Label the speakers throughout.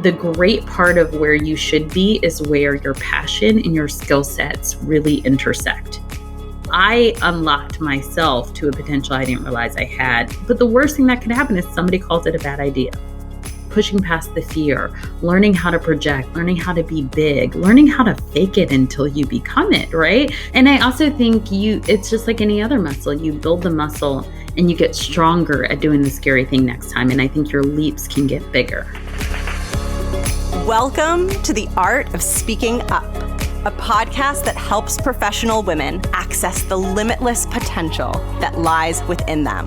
Speaker 1: The great part of where you should be is where your passion and your skill sets really intersect. I unlocked myself to a potential I didn't realize I had, but the worst thing that could happen is somebody calls it a bad idea. Pushing past the fear, learning how to project, learning how to be big, learning how to fake it until you become it, right? And I also think it's just like any other muscle. You build the muscle and you get stronger at doing the scary thing next time. And I think your leaps can get bigger.
Speaker 2: Welcome to The Art of Speaking Up, a podcast that helps professional women access the limitless potential that lies within them.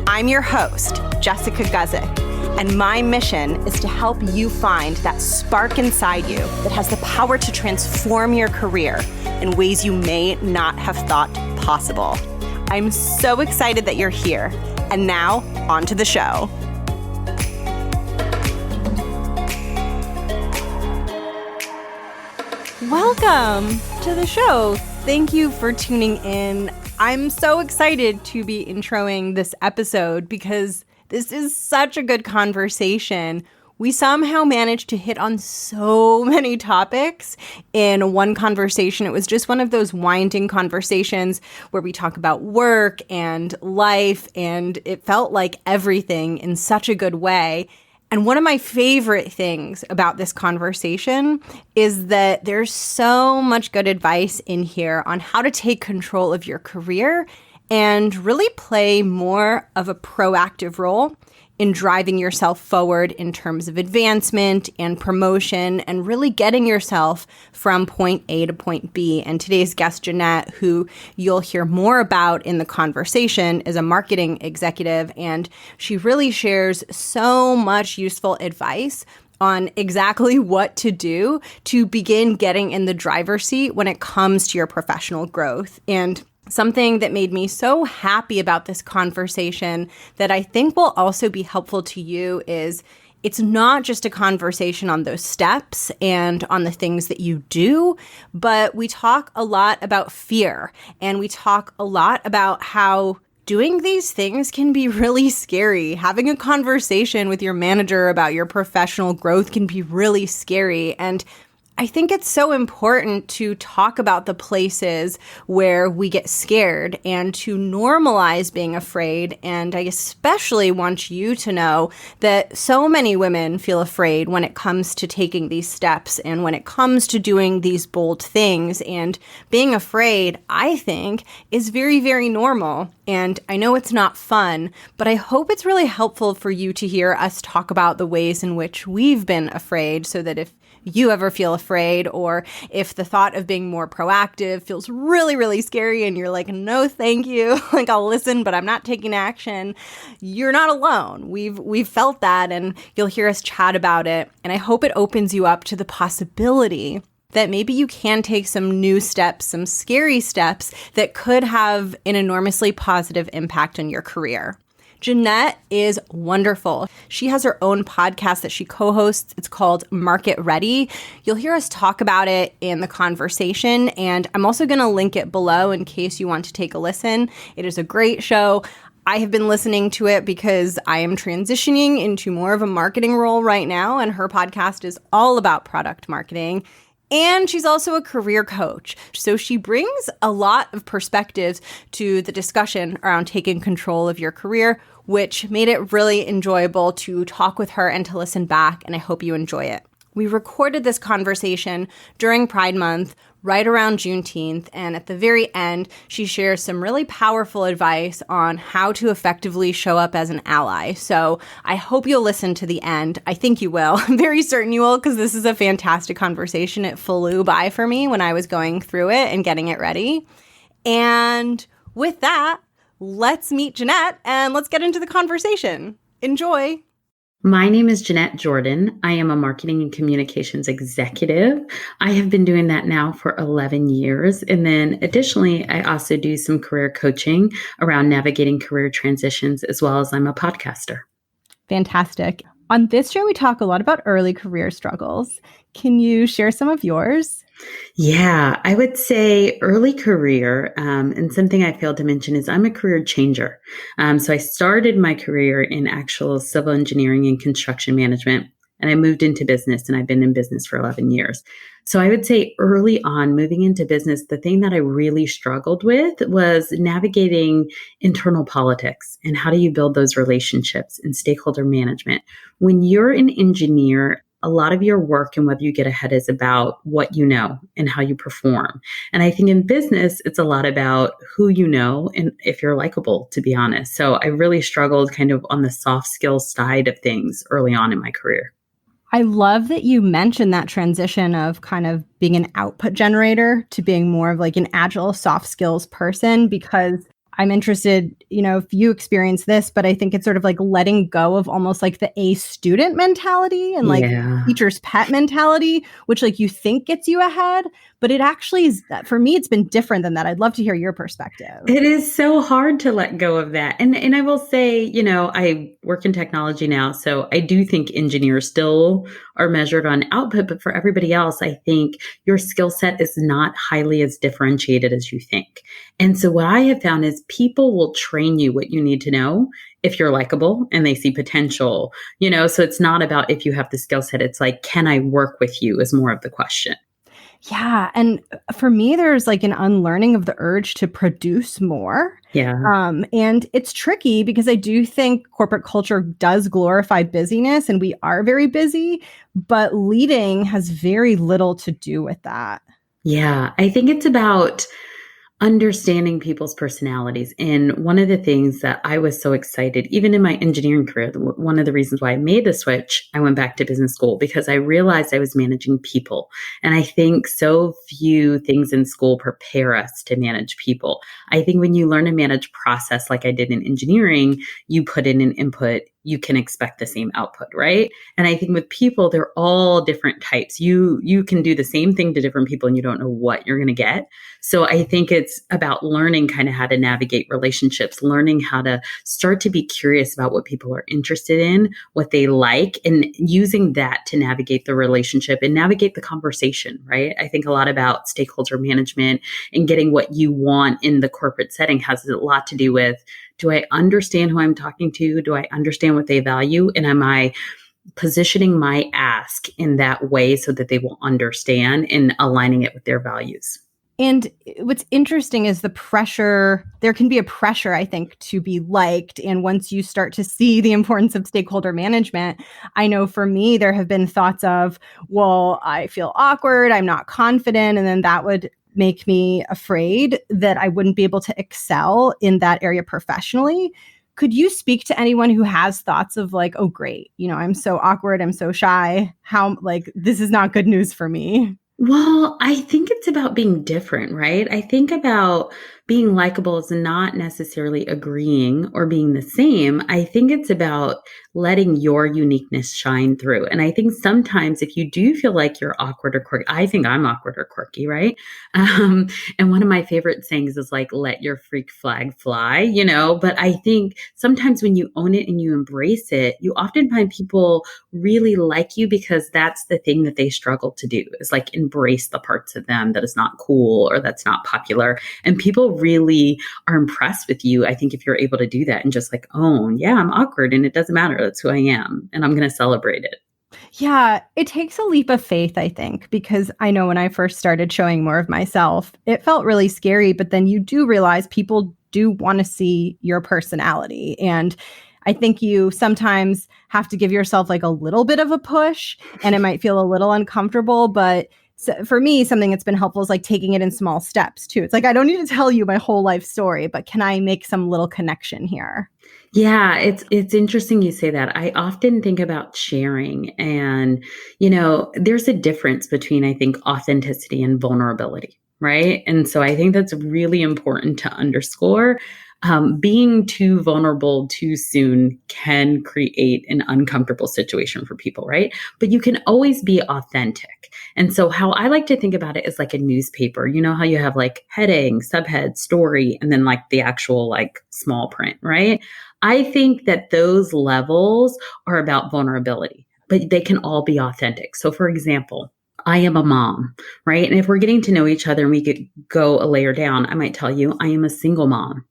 Speaker 2: I'm your host, Jessica Guzik, and my mission is to help you find that spark inside you that has the power to transform your career in ways you may not have thought possible. I'm so excited that you're here. And now, on to the show. Welcome to the show. Thank you for tuning in. I'm so excited to be introing this episode because this is such a good conversation. We somehow managed to hit on so many topics in one conversation. It was just one of those winding conversations where we talk about work and life, and it felt like everything in such a good way. And one of my favorite things about this conversation is that there's so much good advice in here on how to take control of your career and really play more of a proactive role in driving yourself forward in terms of advancement and promotion and really getting yourself from point A to point B. And today's guest, Jeanette, who you'll hear more about in the conversation, is a marketing executive, and she really shares so much useful advice on exactly what to do to begin getting in the driver's seat when it comes to your professional growth. And something that made me so happy about this conversation that I think will also be helpful to you is it's not just a conversation on those steps and on the things that you do, but we talk a lot about fear, and we talk a lot about how doing these things can be really scary. Having a conversation with your manager about your professional growth can be really scary. And I think it's so important to talk about the places where we get scared and to normalize being afraid. And I especially want you to know that so many women feel afraid when it comes to taking these steps and when it comes to doing these bold things. And being afraid, I think, is very, very normal. And I know it's not fun, but I hope it's really helpful for you to hear us talk about the ways in which we've been afraid, so that if you ever feel afraid, or if the thought of being more proactive feels really, really scary and you're like, no, thank you. Like, I'll listen, but I'm not taking action. You're not alone. We've felt that, and you'll hear us chat about it. And I hope it opens you up to the possibility that maybe you can take some new steps, some scary steps that could have an enormously positive impact on your career. Jeanette is wonderful. She has her own podcast that she co-hosts. It's called Market Ready. You'll hear us talk about it in the conversation, and I'm also going to link it below in case you want to take a listen. It is a great show. I have been listening to it because I am transitioning into more of a marketing role right now, and her podcast is all about product marketing. And she's also a career coach. So she brings a lot of perspectives to the discussion around taking control of your career, which made it really enjoyable to talk with her and to listen back. And I hope you enjoy it. We recorded this conversation during Pride Month, right around Juneteenth, and at the very end, she shares some really powerful advice on how to effectively show up as an ally. So I hope you'll listen to the end. I think you will. I'm very certain you will, because this is a fantastic conversation. It flew by for me when I was going through it and getting it ready. And with that, let's meet Jeanette and let's get into the conversation. Enjoy.
Speaker 1: My name is Jeanette Jordan. I am a marketing and communications executive. I have been doing that now for 11 years. And then additionally, I also do some career coaching around navigating career transitions, as well as I'm a podcaster.
Speaker 2: Fantastic. On this show, we talk a lot about early career struggles. Can you share some of yours?
Speaker 1: Yeah, I would say early career, and something I failed to mention is I'm a career changer. So I started my career in actual civil engineering and construction management. and I moved into business, and I've been in business for 11 years. So I would say early on moving into business, the thing that I really struggled with was navigating internal politics and how do you build those relationships and stakeholder management. When you're an engineer, a lot of your work and whether you get ahead is about what you know and how you perform. And I think in business, it's a lot about who you know and if you're likable, to be honest. So I really struggled kind of on the soft skills side of things early on in my career.
Speaker 2: I love that you mentioned that transition of kind of being an output generator to being more of like an agile soft skills person, because I'm interested, if you experience this, but I think it's sort of like letting go of almost like the A student mentality and like
Speaker 1: Yeah.
Speaker 2: teacher's pet mentality, which like you think gets you ahead, but it actually is, for me, it's been different than that. I'd love to hear your perspective.
Speaker 1: It is so hard to let go of that. And I will say, I work in technology now, so I do think engineers still are measured on output, but for everybody else, I think your skill set is not highly as differentiated as you think. And so what I have found is people will train you what you need to know if you're likable and they see potential, so it's not about if you have the skill set. It's like, can I work with you is more of the question.
Speaker 2: Yeah. And for me, there's like an unlearning of the urge to produce more.
Speaker 1: Yeah.
Speaker 2: And it's tricky because I do think corporate culture does glorify busyness and we are very busy, but leading has very little to do with that.
Speaker 1: Yeah. I think it's about understanding people's personalities. And one of the things that I was so excited, even in my engineering career, one of the reasons why I made the switch, I went back to business school because I realized I was managing people. And I think so few things in school prepare us to manage people. I think when you learn to manage process like I did in engineering, you put in an input, you can expect the same output, right? And I think with people, they're all different types. You can do the same thing to different people and you don't know what you're going to get. So I think it's about learning kind of how to navigate relationships, learning how to start to be curious about what people are interested in, what they like, and using that to navigate the relationship and navigate the conversation, right? I think a lot about stakeholder management and getting what you want in the corporate setting has a lot to do with, do I understand who I'm talking to? Do I understand what they value? And am I positioning my ask in that way so that they will understand and aligning it with their values?
Speaker 2: And what's interesting is the pressure. There can be a pressure, I think, to be liked. And once you start to see the importance of stakeholder management, I know for me, there have been thoughts of, well, I feel awkward, I'm not confident. And then that would make me afraid that I wouldn't be able to excel in that area professionally. Could you speak to anyone who has thoughts of like, oh, great, I'm so awkward, I'm so shy, how like this is not good news for me?
Speaker 1: Well, I think it's about being different, right? I think about being likable is not necessarily agreeing or being the same. I think it's about letting your uniqueness shine through. And I think sometimes if you do feel like you're awkward or quirky, I think I'm awkward or quirky, right? And one of my favorite sayings is like, let your freak flag fly, but I think sometimes when you own it and you embrace it, you often find people really like you because that's the thing that they struggle to do is like embrace the parts of them that is not cool or that's not popular. And people really are impressed with you, I think, if you're able to do that and just like own, yeah, I'm awkward and it doesn't matter. That's who I am. And I'm going to celebrate it.
Speaker 2: Yeah, it takes a leap of faith, I think, because I know when I first started showing more of myself, it felt really scary. But then you do realize people do want to see your personality. And I think you sometimes have to give yourself like a little bit of a push and it might feel a little uncomfortable. But so for me, something that's been helpful is like taking it in small steps too. It's like, I don't need to tell you my whole life story, but can I make some little connection here?
Speaker 1: Yeah, it's interesting you say that. I often think about sharing and, there's a difference between, I think, authenticity and vulnerability, right? And so I think that's really important to underscore. Being too vulnerable too soon can create an uncomfortable situation for people, right? But you can always be authentic. And so how I like to think about it is like a newspaper. You know how you have like heading, subhead, story, and then like the actual like small print, right? I think that those levels are about vulnerability, but they can all be authentic. So for example, I am a mom, right? And if we're getting to know each other and we could go a layer down, I might tell you I am a single mom.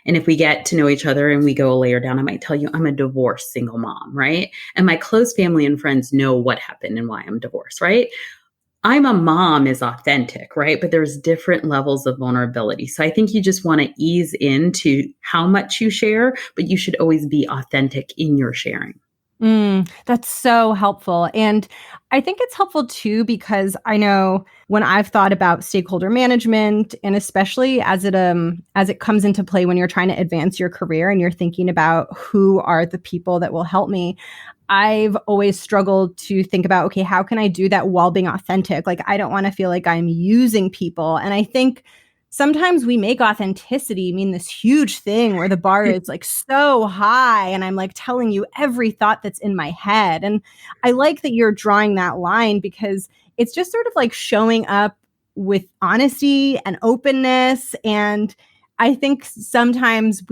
Speaker 1: And if we get to know each other and we go a layer down, I might tell you I'm a divorced single mom, right? And my close family and friends know what happened and why I'm divorced, right? I'm a mom is authentic, right? But there's different levels of vulnerability. So I think you just want to ease into how much you share, but you should always be authentic in your sharing.
Speaker 2: That's so helpful. And I think it's helpful too, because I know when I've thought about stakeholder management, and especially as it comes into play when you're trying to advance your career and you're thinking about who are the people that will help me, I've always struggled to think about, okay, how can I do that while being authentic? Like, I don't want to feel like I'm using people. And I think sometimes we make authenticity mean this huge thing where the bar is like so high and I'm like telling you every thought that's in my head. And I like that you're drawing that line, because it's just sort of like showing up with honesty and openness. And I think sometimes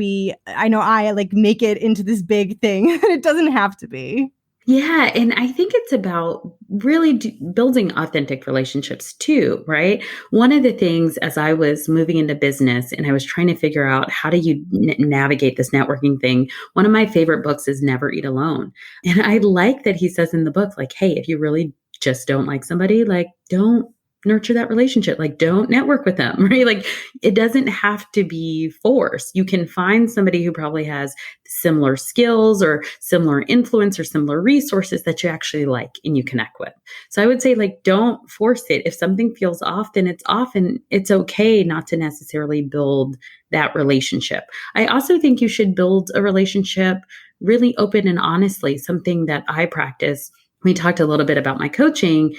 Speaker 2: I know I like make it into this big thing and it doesn't have to be.
Speaker 1: Yeah. And I think it's about really building authentic relationships too, right? One of the things as I was moving into business and I was trying to figure out how do you navigate this networking thing, one of my favorite books is Never Eat Alone. And I like that he says in the book, like, hey, if you really just don't like somebody, like, don't nurture that relationship. Like, don't network with them, right? Like, it doesn't have to be forced. You can find somebody who probably has similar skills or similar influence or similar resources that you actually like and you connect with. So I would say, like, don't force it. If something feels off, then it's off, and it's okay not to necessarily build that relationship. I also think you should build a relationship really open and honestly, something that I practice. We talked a little bit about my coaching.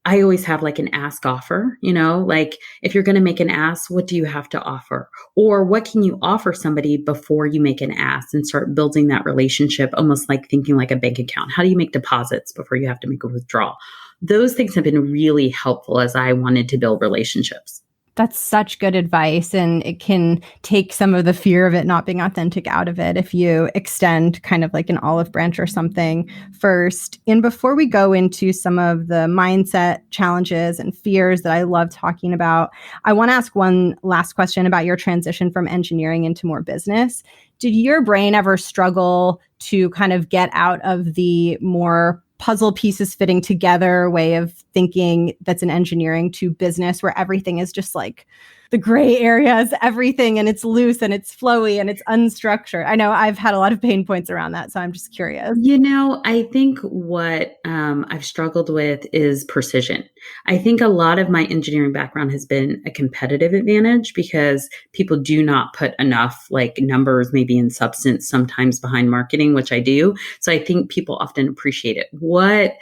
Speaker 1: I always have like an ask offer, like if you're going to make an ask, what do you have to offer? Or what can you offer somebody before you make an ask, and start building that relationship, almost like thinking like a bank account. How do you make deposits before you have to make a withdrawal? Those things have been really helpful as I wanted to build relationships.
Speaker 2: That's such good advice. And it can take some of the fear of it not being authentic out of it if you extend kind of like an olive branch or something first. And before we go into some of the mindset challenges and fears that I love talking about, I want to ask one last question about your transition from engineering into more business. Did your brain ever struggle to kind of get out of the more puzzle pieces fitting together way of thinking that's in engineering to business, where everything is just like the gray areas, everything, and it's loose and it's flowy and it's unstructured? I know I've had a lot of pain points around that, so I'm just curious.
Speaker 1: I think what I've struggled with is precision. I think a lot of my engineering background has been a competitive advantage because people do not put enough like numbers, maybe in substance, sometimes behind marketing, which I do. So I think people often appreciate it. What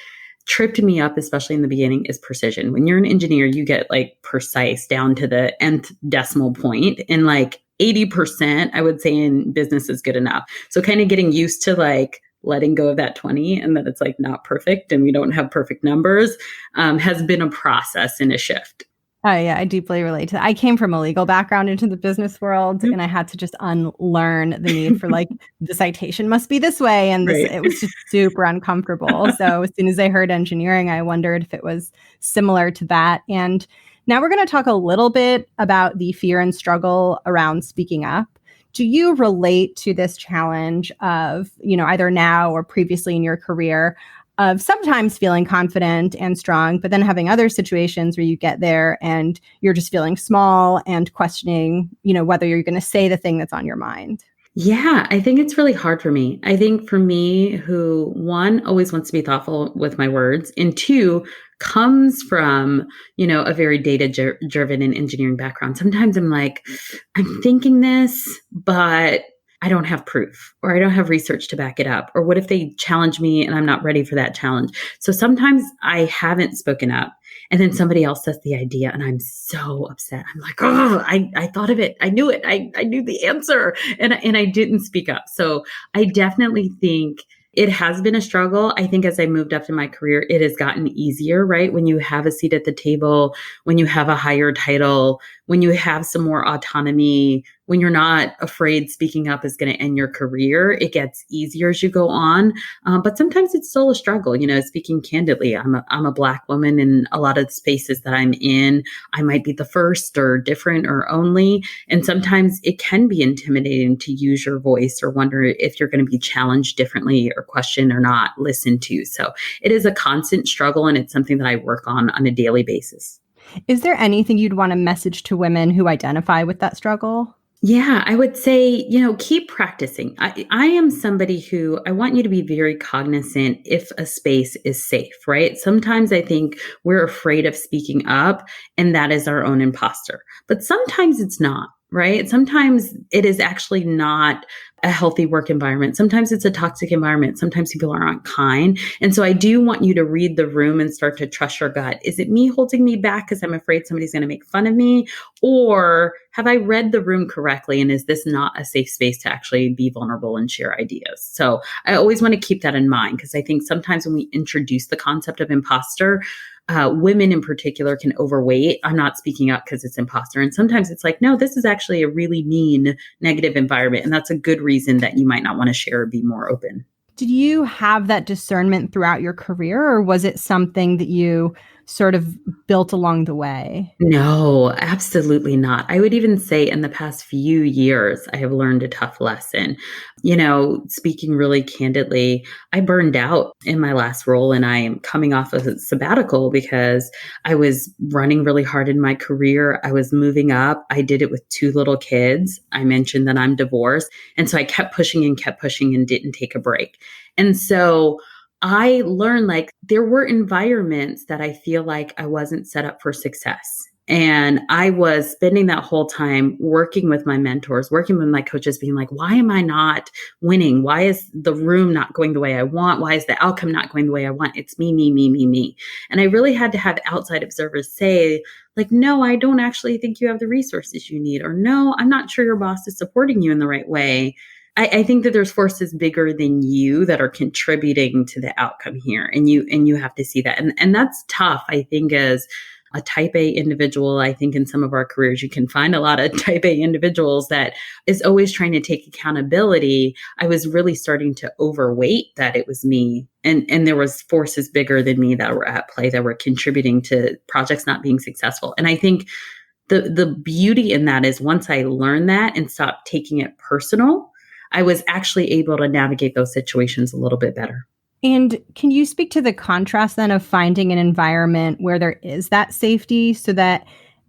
Speaker 1: tripped me up, especially in the beginning, is precision. When you're an engineer, you get like precise down to the nth decimal point, and like 80%, I would say in business is good enough. So kind of getting used to like letting go of that 20 and that it's like not perfect and we don't have perfect numbers has been a process and a shift.
Speaker 2: Oh, yeah, I deeply relate to that. I came from a legal background into the business world, and I had to just unlearn the need for like the citation must be this way. And this,
Speaker 1: Right.
Speaker 2: it was just super uncomfortable. So as soon as I heard engineering, I wondered if it was similar to that. And now we're going to talk a little bit about the fear and struggle around speaking up. Do you relate to this challenge of, either now or previously in your career, of sometimes feeling confident and strong, but then having other situations where you get there and you're just feeling small and questioning, whether you're going to say the thing that's on your mind?
Speaker 1: Yeah, I think it's really hard for me. I think for me, who one always wants to be thoughtful with my words, and two comes from, a very data driven and engineering background. Sometimes I'm like, I'm thinking this, but I don't have proof, or I don't have research to back it up. Or what if they challenge me and I'm not ready for that challenge? So sometimes I haven't spoken up. And then somebody else says the idea and I'm so upset. I'm like, oh, I thought of it. I knew it. I knew the answer. And I didn't speak up. So I definitely think it has been a struggle. I think as I moved up in my career, it has gotten easier, right? When you have a seat at the table, when you have a higher title, when you have some more autonomy, when you're not afraid speaking up is going to end your career, it gets easier as you go on. But sometimes it's still a struggle, speaking candidly. I'm a Black woman in a lot of the spaces that I'm in. I might be the first or different or only. And sometimes it can be intimidating to use your voice or wonder if you're going to be challenged differently or questioned or not listened to. So it is a constant struggle, and it's something that I work on a daily basis.
Speaker 2: Is there anything you'd want to message to women who identify with that struggle?
Speaker 1: Yeah, I would say, keep practicing. I am somebody who I want you to be very cognizant if a space is safe, right? Sometimes I think we're afraid of speaking up, and that is our own imposter. But sometimes it's not, right? Sometimes it is actually not a healthy work environment. Sometimes it's a toxic environment. Sometimes people aren't kind. And so I do want you to read the room and start to trust your gut. Is it me holding me back because I'm afraid somebody's going to make fun of me? Or have I read the room correctly? And is this not a safe space to actually be vulnerable and share ideas? So I always want to keep that in mind, because I think sometimes when we introduce the concept of imposter, women in particular can overweight. I'm not speaking up because it's imposter. And sometimes it's like, no, this is actually a really mean, negative environment. And that's a good reason that you might not want to share or be more open.
Speaker 2: Did you have that discernment throughout your career, or was it something that you sort of built along the way?
Speaker 1: No, absolutely not. I would even say in the past few years, I have learned a tough lesson. Speaking really candidly, I burned out in my last role, and I am coming off of a sabbatical because I was running really hard in my career. I was moving up. I did it with 2 little kids. I mentioned that I'm divorced. And so I kept pushing and didn't take a break. And so I learned there were environments that I feel like I wasn't set up for success. And I was spending that whole time working with my mentors, working with my coaches, being like, why am I not winning? Why is the room not going the way I want? Why is the outcome not going the way I want? It's me, me, me, me, me. And I really had to have outside observers say, no, I don't actually think you have the resources you need. Or no, I'm not sure your boss is supporting you in the right way. I think that there's forces bigger than you that are contributing to the outcome here. And you have to see that. And that's tough, I think, as a type A individual. I think in some of our careers, you can find a lot of type A individuals that is always trying to take accountability. I was really starting to overweight that it was me. And there was forces bigger than me that were at play that were contributing to projects not being successful. And I think the beauty in that is once I learned that and stopped taking it personal, I was actually able to navigate those situations a little bit better.
Speaker 2: And can you speak to the contrast then of finding an environment where there is that safety, so that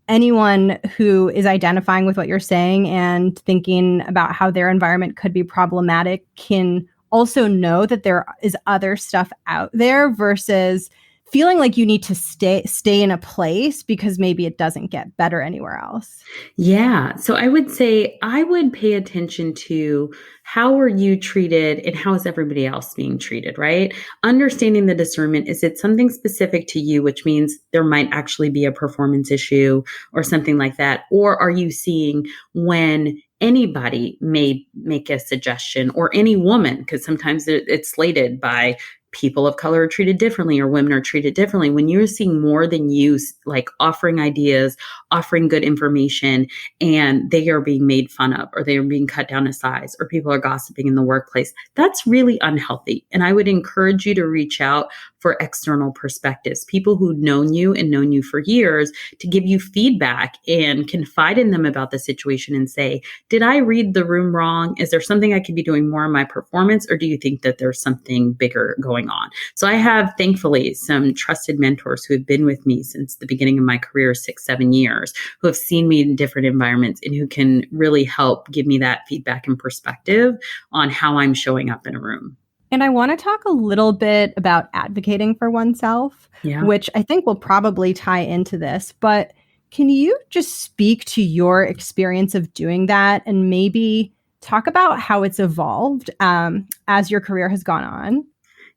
Speaker 2: anyone who is identifying with what you're saying and thinking about how their environment could be problematic can also know that there is other stuff out there, versus feeling like you need to stay in a place because maybe it doesn't get better anywhere else?
Speaker 1: Yeah. So I would say I would pay attention to how are you treated and how is everybody else being treated, right? Understanding the discernment. Is it something specific to you, which means there might actually be a performance issue or something like that? Or are you seeing when anybody may make a suggestion, or any woman, because sometimes it's slated by people of color are treated differently or women are treated differently. When you're seeing more than you, offering ideas, offering good information, and they are being made fun of, or they are being cut down to size, or people are gossiping in the workplace, that's really unhealthy. And I would encourage you to reach out for external perspectives, people who've known you for years, to give you feedback and confide in them about the situation and say, did I read the room wrong? Is there something I could be doing more in my performance? Or do you think that there's something bigger going on? So I have, thankfully, some trusted mentors who have been with me since the beginning of my career, 6-7 years, who have seen me in different environments and who can really help give me that feedback and perspective on how I'm showing up in a room.
Speaker 2: And I want to talk a little bit about advocating for oneself, which I think will probably tie into this. But can you just speak to your experience of doing that and maybe talk about how it's evolved as your career has gone on?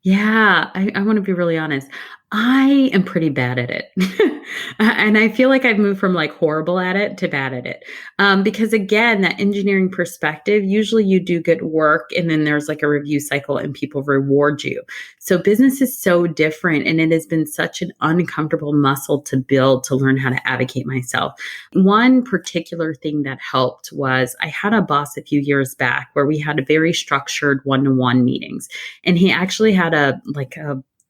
Speaker 1: Yeah, I want to be really honest. I am pretty bad at it. And I feel like I've moved from like horrible at it to bad at it. Because again, that engineering perspective, usually you do good work and then there's like a review cycle and people reward you. So business is so different and it has been such an uncomfortable muscle to build to learn how to advocate myself. One particular thing that helped was I had a boss a few years back where we had a very structured one-to-one meetings. And he actually had a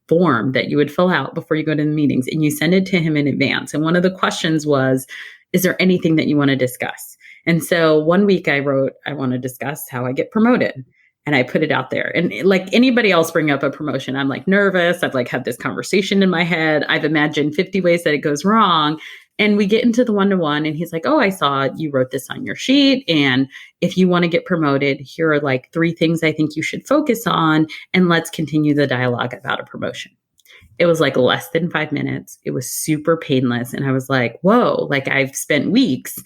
Speaker 1: form that you would fill out before you go to the meetings and you send it to him in advance. And one of the questions was, is there anything that you want to discuss? And so one week I wrote, I want to discuss how I get promoted. And I put it out there. And like anybody else bring up a promotion, I'm like nervous. I've like had this conversation in my head. I've imagined 50 ways that it goes wrong. And we get into the one-to-one and he's like, oh, I saw you wrote this on your sheet. And if you want to get promoted, here are like 3 things I think you should focus on. And let's continue the dialogue about a promotion. It was like less than 5 minutes. It was super painless. And I was like, whoa, like I've spent weeks,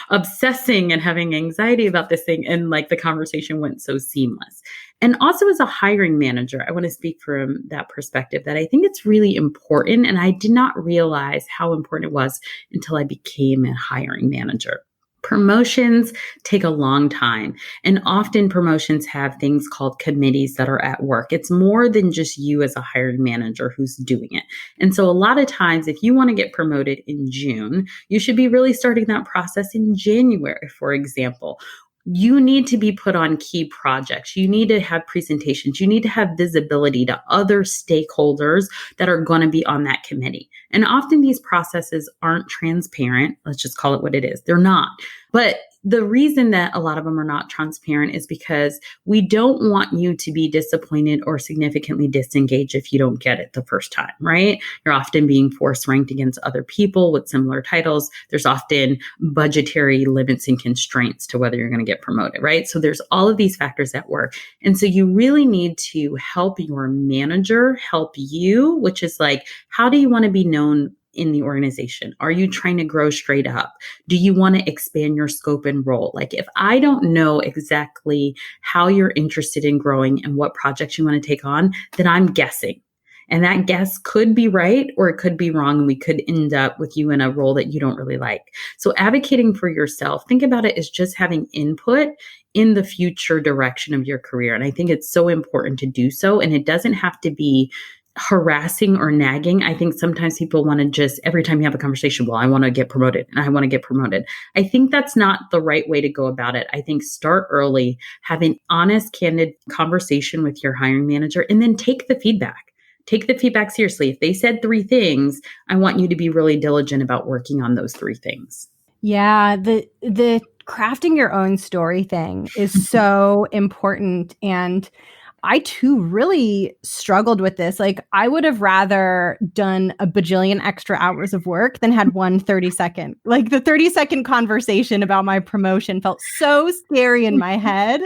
Speaker 1: obsessing and having anxiety about this thing. And like the conversation went so seamless. And also as a hiring manager, I want to speak from that perspective that I think it's really important. And I did not realize how important it was until I became a hiring manager. Promotions take a long time, and often promotions have things called committees that are at work. It's more than just you as a hiring manager who's doing it. And so a lot of times, if you want to get promoted in June, you should be really starting that process in January, for example. You need to be put on key projects. You need to have presentations. You need to have visibility to other stakeholders that are going to be on that committee. And often these processes aren't transparent. Let's just call it what it is. They're not. But the reason that a lot of them are not transparent is because we don't want you to be disappointed or significantly disengaged if you don't get it the first time, right? You're often being force ranked against other people with similar titles. There's often budgetary limits and constraints to whether you're going to get promoted, right? So there's all of these factors at work. And so you really need to help your manager help you, which is like, how do you want to be known in the organization? Are you trying to grow straight up? Do you want to expand your scope and role? Like if I don't know exactly how you're interested in growing and what projects you want to take on, then I'm guessing. And that guess could be right or it could be wrong. And we could end up with you in a role that you don't really like. So advocating for yourself, think about it as just having input in the future direction of your career. And I think it's so important to do so. And it doesn't have to be harassing or nagging. I think sometimes people want to just, every time you have a conversation, well, I want to get promoted and I want to get promoted. I think that's not the right way to go about it. I think start early, have an honest, candid conversation with your hiring manager, and then take the feedback. Take the feedback seriously. If they said 3 things, I want you to be really diligent about working on those 3 things.
Speaker 2: Yeah, the crafting your own story thing is so important. And I too really struggled with this. Like I would have rather done a bajillion extra hours of work than had one 30-second. Like the 30-second conversation about my promotion felt so scary in my head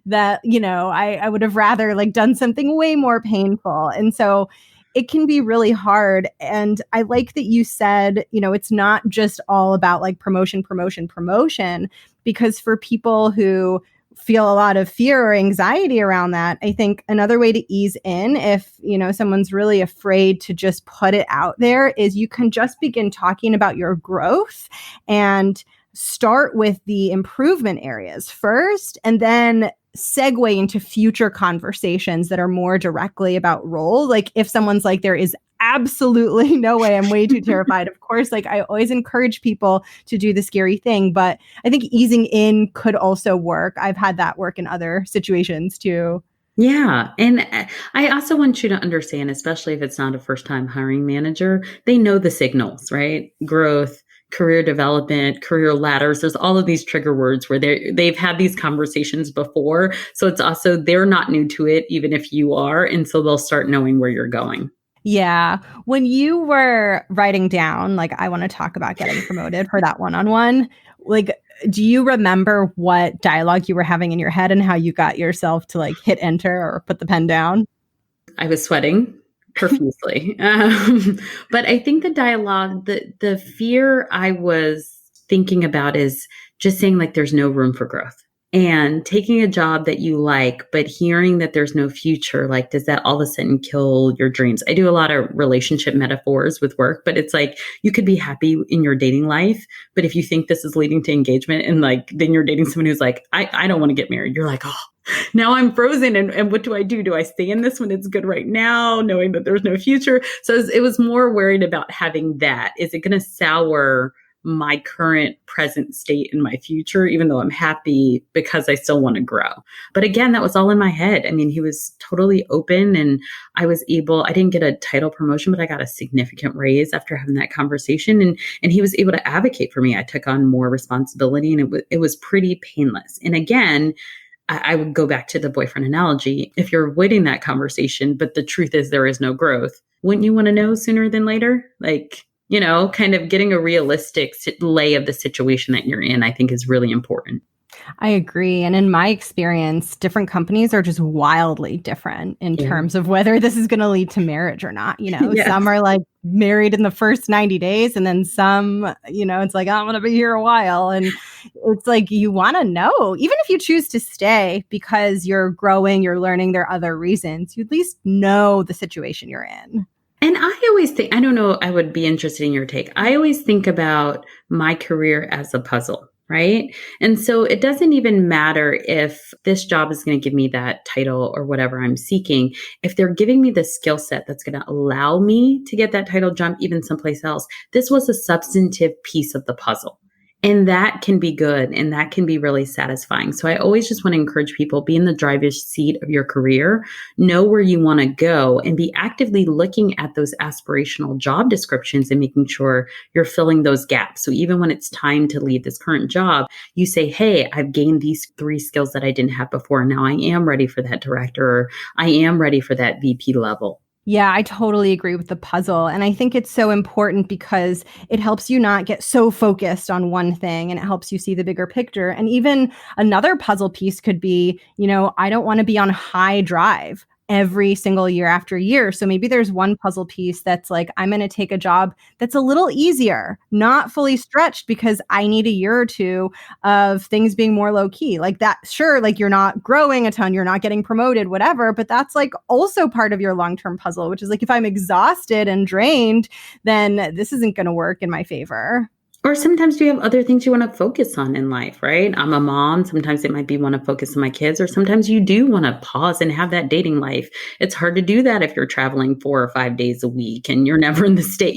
Speaker 2: that, I would have rather like done something way more painful. And so it can be really hard. And I like that you said, it's not just all about like promotion, because for people who feel a lot of fear or anxiety around that, I think another way to ease in if, someone's really afraid to just put it out there is you can just begin talking about your growth and start with the improvement areas first, and then segue into future conversations that are more directly about role. Like if someone's like, there is absolutely no way, I'm way too terrified. Of course, like I always encourage people to do the scary thing, but I think easing in could also work. I've had that work in other situations too.
Speaker 1: Yeah. And I also want you to understand, especially if it's not a first-time hiring manager, they know the signals, right? Growth, career development, career ladders. There's all of these trigger words where they've had these conversations before. So it's also, they're not new to it, even if you are. And so they'll start knowing where you're going.
Speaker 2: Yeah. When you were writing down, like, I want to talk about getting promoted for that one-on-one, like, do you remember what dialogue you were having in your head and how you got yourself to like hit enter or put the pen down?
Speaker 1: I was sweating profusely. But I think the dialogue, the fear I was thinking about is just saying like, there's no room for growth. and taking a job that you like, but hearing that there's no future, like, does that all of a sudden kill your dreams? I do a lot of relationship metaphors with work, but it's like you could be happy in your dating life, but if you think this is leading to engagement and like then you're dating someone who's like, I don't want to get married, you're like, oh, now I'm frozen. And what do I do? Do I stay in this when it's good right now, knowing that there's no future? So it was more worried about having that. Is it going to sour my current present state in my future, even though I'm happy because I still want to grow? But again, that was all in my head. I mean, he was totally open and I didn't get a title promotion, but I got a significant raise after having that conversation. And he was able to advocate for me. I took on more responsibility and it was pretty painless. And again, I would go back to the boyfriend analogy. If you're avoiding that conversation, but the truth is there is no growth, wouldn't you want to know sooner than later? Like, kind of getting a realistic lay of the situation that you're in, I think is really important.
Speaker 2: I agree. And in my experience, different companies are just wildly different in terms of whether this is going to lead to marriage or not. Yes. Some are like married in the first 90 days. And then some, it's like, I'm going to be here a while. And it's like, you want to know, even if you choose to stay because you're growing, you're learning, there are other reasons, you at least know the situation you're in.
Speaker 1: And I always think, I don't know, I would be interested in your take. I always think about my career as a puzzle, right? And so it doesn't even matter if this job is going to give me that title or whatever I'm seeking. If they're giving me the skill set that's going to allow me to get that title jump even someplace else, this was a substantive piece of the puzzle. And that can be good and that can be really satisfying. So I always just want to encourage people, be in the driver's seat of your career, know where you want to go, and be actively looking at those aspirational job descriptions and making sure you're filling those gaps. So even when it's time to leave this current job, you say, hey, I've gained these 3 skills that I didn't have before. Now I am ready for that director, or I am ready for that VP level.
Speaker 2: Yeah, I totally agree with the puzzle. And I think it's so important because it helps you not get so focused on one thing and it helps you see the bigger picture. And even another puzzle piece could be, I don't want to be on high drive every single year after year. So maybe there's one puzzle piece that's like, I'm going to take a job that's a little easier, not fully stretched because I need a year or 2 of things being more low key. Like that, sure, like you're not growing a ton, you're not getting promoted, whatever, but that's like also part of your long-term puzzle, which is like, if I'm exhausted and drained, then this isn't going to work in my favor.
Speaker 1: Or sometimes you have other things you want to focus on in life, right? I'm a mom. Sometimes it might be want to focus on my kids, or sometimes you do want to pause and have that dating life. It's hard to do that if you're traveling 4 or 5 days a week and you're never in the state,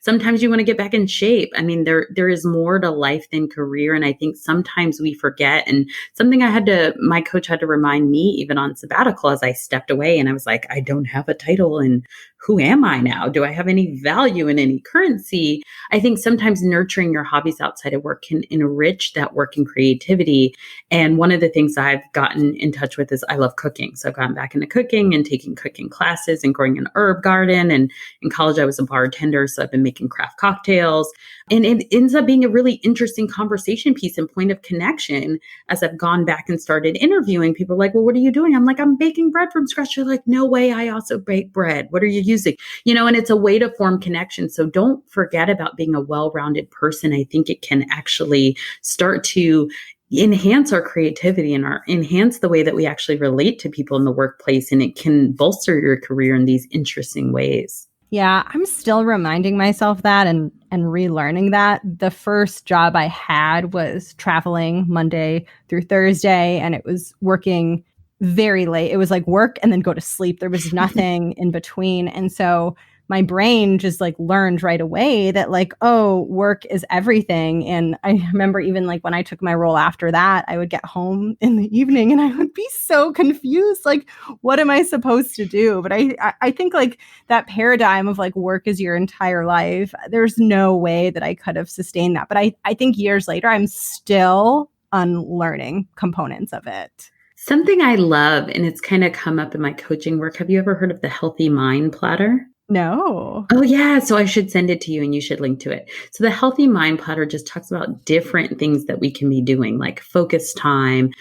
Speaker 1: Sometimes you want to get back in shape. I mean, there is more to life than career. And I think sometimes we forget. And something my coach had to remind me even on sabbatical as I stepped away and I was like, I don't have a title and who am I now? Do I have any value in any currency? I think sometimes nurturing your hobbies outside of work can enrich that work and creativity. And one of the things I've gotten in touch with is I love cooking. So I've gotten back into cooking and taking cooking classes and growing an herb garden. And in college, I was a bartender. So I've been making craft cocktails. And it ends up being a really interesting conversation piece and point of connection as I've gone back and started interviewing people like, well, what are you doing? I'm like, I'm baking bread from scratch. They're like, no way. I also bake bread. What are you using? And it's a way to form connection. So don't forget about being a well-rounded person. I think it can actually start to enhance our creativity and enhance the way that we actually relate to people in the workplace. And it can bolster your career in these interesting ways.
Speaker 2: Yeah, I'm still reminding myself that and relearning that. The first job I had was traveling Monday through Thursday, and it was working very late. It was like work and then go to sleep. There was nothing in between. And so my brain just like learned right away that like, oh, work is everything. And I remember even like when I took my role after that, I would get home in the evening and I would be so confused. Like, what am I supposed to do? But I think like that paradigm of like work is your entire life, there's no way that I could have sustained that. But I think years later, I'm still unlearning components of it.
Speaker 1: Something I love, and it's kind of come up in my coaching work. Have you ever heard of the Healthy Mind Platter?
Speaker 2: No.
Speaker 1: Oh, yeah. So I should send it to you and you should link to it. So the Healthy Mind Platter just talks about different things that we can be doing, like focus time,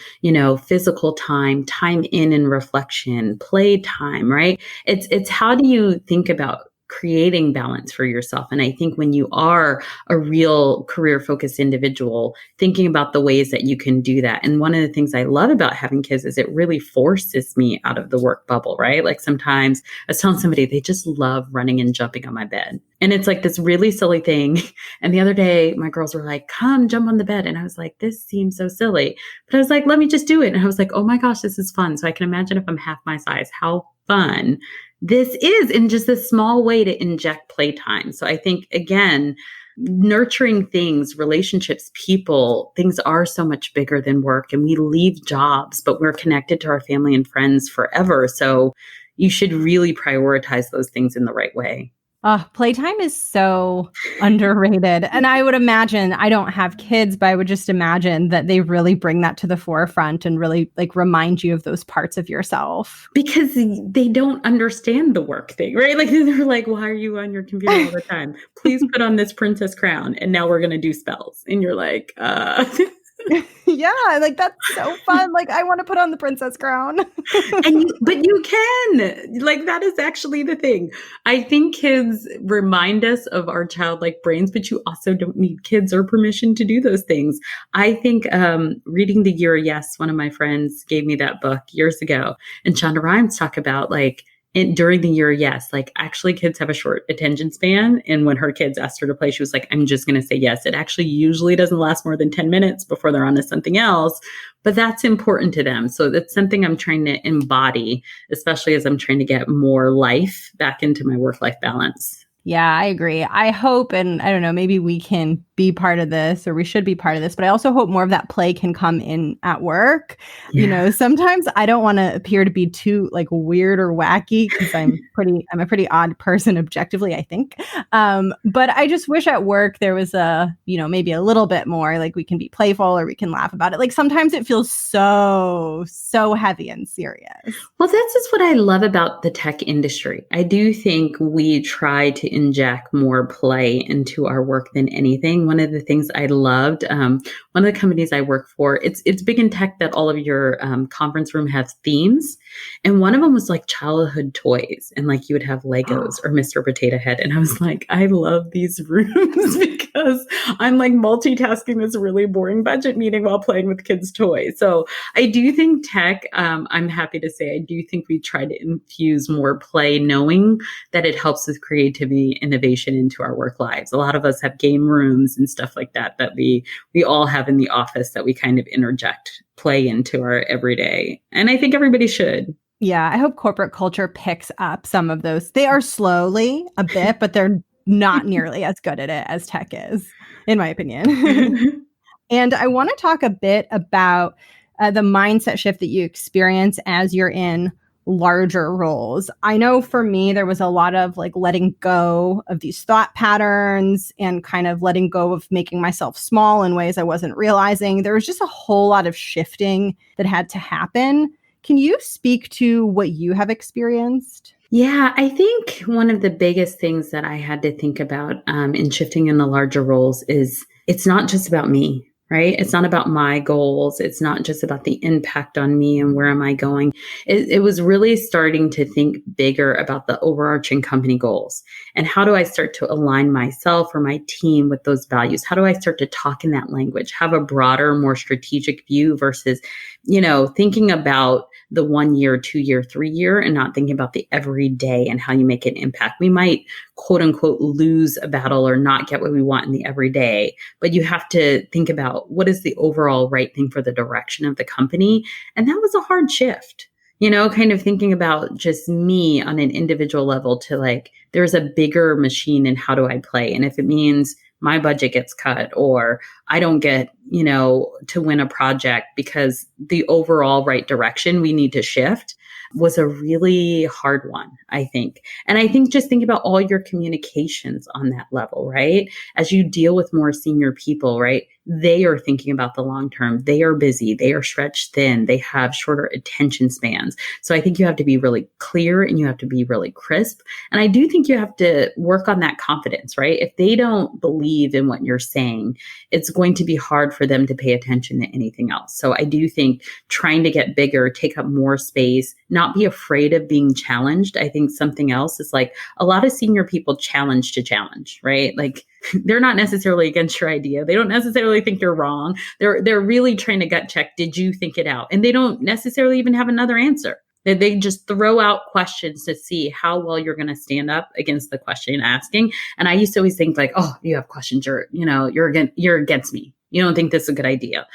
Speaker 1: physical time, time in and reflection, play time, right? It's how do you think about creating balance for yourself. And I think when you are a real career focused individual, thinking about the ways that you can do that. And one of the things I love about having kids is it really forces me out of the work bubble, right? Like sometimes I was telling somebody they just love running and jumping on my bed. And it's like this really silly thing. And the other day, my girls were like, come jump on the bed. And I was like, this seems so silly. But I was like, let me just do it. And I was like, oh my gosh, this is fun. So I can imagine if I'm half my size, how fun this is in just a small way to inject playtime. So I think, again, nurturing things, relationships, people, things are so much bigger than work. And we leave jobs, but we're connected to our family and friends forever. So you should really prioritize those things in the right way.
Speaker 2: Playtime is so underrated. And I would imagine, I don't have kids, but I would just imagine that they really bring that to the forefront and really like remind you of those parts of yourself.
Speaker 1: Because they don't understand the work thing, right? Like they're like, why are you on your computer all the time? Please put on this princess crown and now we're going to do spells. And you're like,
Speaker 2: Yeah, like that's so fun. Like I want to put on the princess crown.
Speaker 1: But you can. Like that is actually the thing. I think kids remind us of our childlike brains, but you also don't need kids or permission to do those things. I think reading The Year Yes, one of my friends gave me that book years ago, and Shonda Rhimes talk about like during the year, yes, like actually kids have a short attention span. And when her kids asked her to play, she was like, I'm just going to say yes. It actually usually doesn't last more than 10 minutes before they're on to something else, but that's important to them. So that's something I'm trying to embody, especially as I'm trying to get more life back into my work-life balance.
Speaker 2: Yeah, I agree. I hope, and I don't know, maybe we can be part of this or we should be part of this, but I also hope more of that play can come in at work. Yeah. You know, sometimes I don't want to appear to be too like weird or wacky because I'm a pretty odd person objectively, I think. But I just wish at work there was maybe a little bit more like we can be playful or we can laugh about it. Like sometimes it feels so heavy and serious.
Speaker 1: Well, that's just what I love about the tech industry. I do think we try to inject more play into our work than anything. One of the things I loved, one of the companies I work for, it's big in tech that all of your conference room has themes. And one of them was like childhood toys. And like you would have Legos or Mr. Potato Head. And I was like, I love these rooms because I'm like multitasking this really boring budget meeting while playing with kids' toys. So I do think tech, I'm happy to say, I do think we try to infuse more play, knowing that it helps with creativity, innovation into our work lives. A lot of us have game rooms and stuff like that we all have in the office that we kind of interject play into our everyday. And I think everybody should.
Speaker 2: Yeah, I hope corporate culture picks up some of those. They are slowly a bit, but they're not nearly as good at it as tech is, in my opinion. And I want to talk a bit about the mindset shift that you experience as you're in larger roles. I know for me, there was a lot of like letting go of these thought patterns and kind of letting go of making myself small in ways I wasn't realizing. There was just a whole lot of shifting that had to happen. Can you speak to what you have experienced?
Speaker 1: Yeah, I think one of the biggest things that I had to think about in shifting in the larger roles is it's not just about me. Right? It's not about my goals. It's not just about the impact on me and where am I going. It was really starting to think bigger about the overarching company goals and how do I start to align myself or my team with those values? How do I start to talk in that language, have a broader, more strategic view versus, thinking about the 1 year, 2 year, 3 year and not thinking about the everyday and how you make an impact. We might quote unquote lose a battle or not get what we want in the everyday, but you have to think about what is the overall right thing for the direction of the company. And that was a hard shift, kind of thinking about just me on an individual level to like, there's a bigger machine and how do I play? And if it means my budget gets cut or I don't get, to win a project because the overall right direction we need to shift was a really hard one, I think. And I think just think about all your communications on that level, right? As you deal with more senior people, right? They are thinking about the long term. They are busy. They are stretched thin. They have shorter attention spans. So I think you have to be really clear and you have to be really crisp. And I do think you have to work on that confidence, right? If they don't believe in what you're saying, it's going to be hard for them to pay attention to anything else. So I do think trying to get bigger, take up more space, not be afraid of being challenged. I think something else is like a lot of senior people challenge to challenge, right? Like they're not necessarily against your idea. They don't necessarily think you're wrong. They're really trying to gut check, did you think it out? And they don't necessarily even have another answer. They just throw out questions to see how well you're going to stand up against the question asking. And I used to always think like, oh, you have questions, you're against me. You don't think this is a good idea.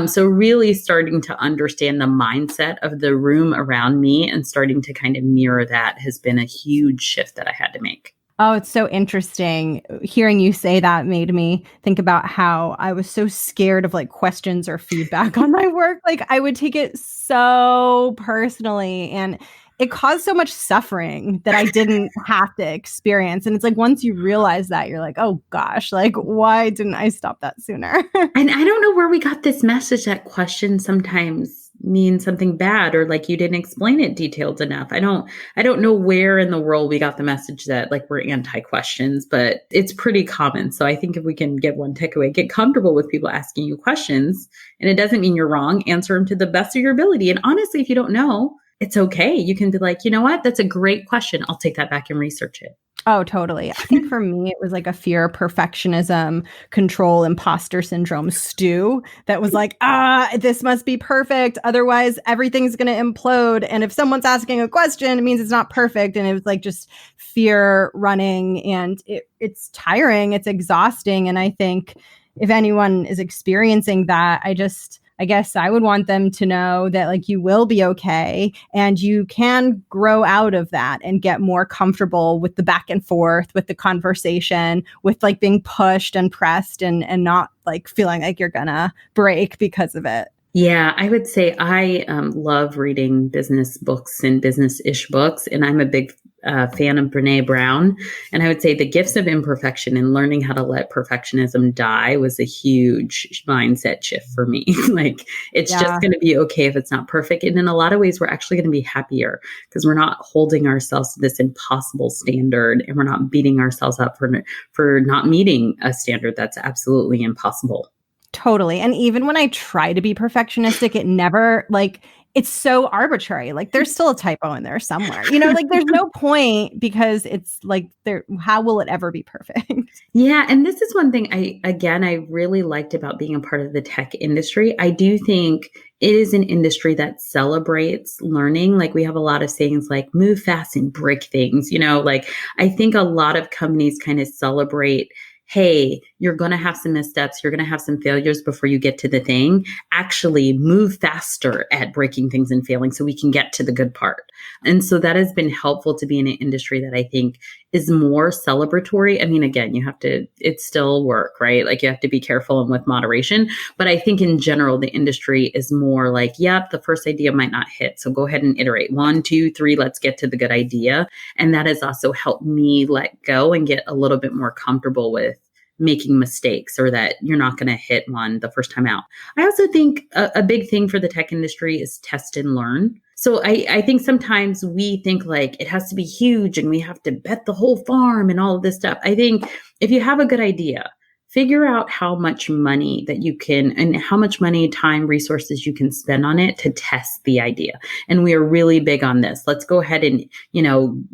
Speaker 1: So really starting to understand the mindset of the room around me and starting to kind of mirror that has been a huge shift that I had to make.
Speaker 2: Oh, it's so interesting. Hearing you say that made me think about how I was so scared of like questions or feedback on my work. Like I would take it so personally, and it caused so much suffering that I didn't have to experience. And it's like once you realize that, you're like, oh gosh, like why didn't I stop that sooner?
Speaker 1: And I don't know where we got this message that questions sometimes mean something bad or like you didn't explain it detailed enough. I don't know where in the world we got the message that like we're anti-questions, but it's pretty common. So I think if we can get one takeaway, get comfortable with people asking you questions, and it doesn't mean you're wrong. Answer them to the best of your ability. And honestly, if you don't know, it's okay. You can be like, you know what? That's a great question. I'll take that back and research it.
Speaker 2: Oh, totally. I think for me, it was like a fear, perfectionism, control, imposter syndrome stew that was like, this must be perfect. Otherwise, everything's going to implode. And if someone's asking a question, it means it's not perfect. And it was like just fear running, and it's tiring. It's exhausting. And I think if anyone is experiencing that, I guess I would want them to know that like you will be okay, and you can grow out of that and get more comfortable with the back and forth, with the conversation, with like being pushed and pressed and not like feeling like you're gonna break because of it.
Speaker 1: Yeah, I would say I love reading business books and business-ish books, and I'm a big fan of Brene Brown. And I would say The Gifts of Imperfection and learning how to let perfectionism die was a huge mindset shift for me. Like, it's just going to be okay if it's not perfect. And in a lot of ways, we're actually going to be happier because we're not holding ourselves to this impossible standard, and we're not beating ourselves up for not meeting a standard that's absolutely impossible.
Speaker 2: Totally. And even when I try to be perfectionistic, it never like it's so arbitrary. Like there's still a typo in there somewhere. Like there's no point because it's like how will it ever be perfect?
Speaker 1: Yeah. And this is one thing I really liked about being a part of the tech industry. I do think it is an industry that celebrates learning. Like we have a lot of sayings like move fast and break things, like I think a lot of companies kind of celebrate, hey, you're going to have some missteps. You're going to have some failures before you get to the thing. Actually move faster at breaking things and failing so we can get to the good part. And so that has been helpful to be in an industry that I think is more celebratory. I mean, again, it's still work, right? Like you have to be careful and with moderation. But I think in general, the industry is more like, yep, the first idea might not hit. So go ahead and iterate 1, 2, 3, let's get to the good idea. And that has also helped me let go and get a little bit more comfortable with making mistakes, or that you're not going to hit one the first time out. I also think a big thing for the tech industry is test and learn. So I think sometimes we think like it has to be huge and we have to bet the whole farm and all of this stuff. I think if you have a good idea, figure out how much money that you can and how much money, time, resources you can spend on it to test the idea. And we are really big on this. Let's go ahead and,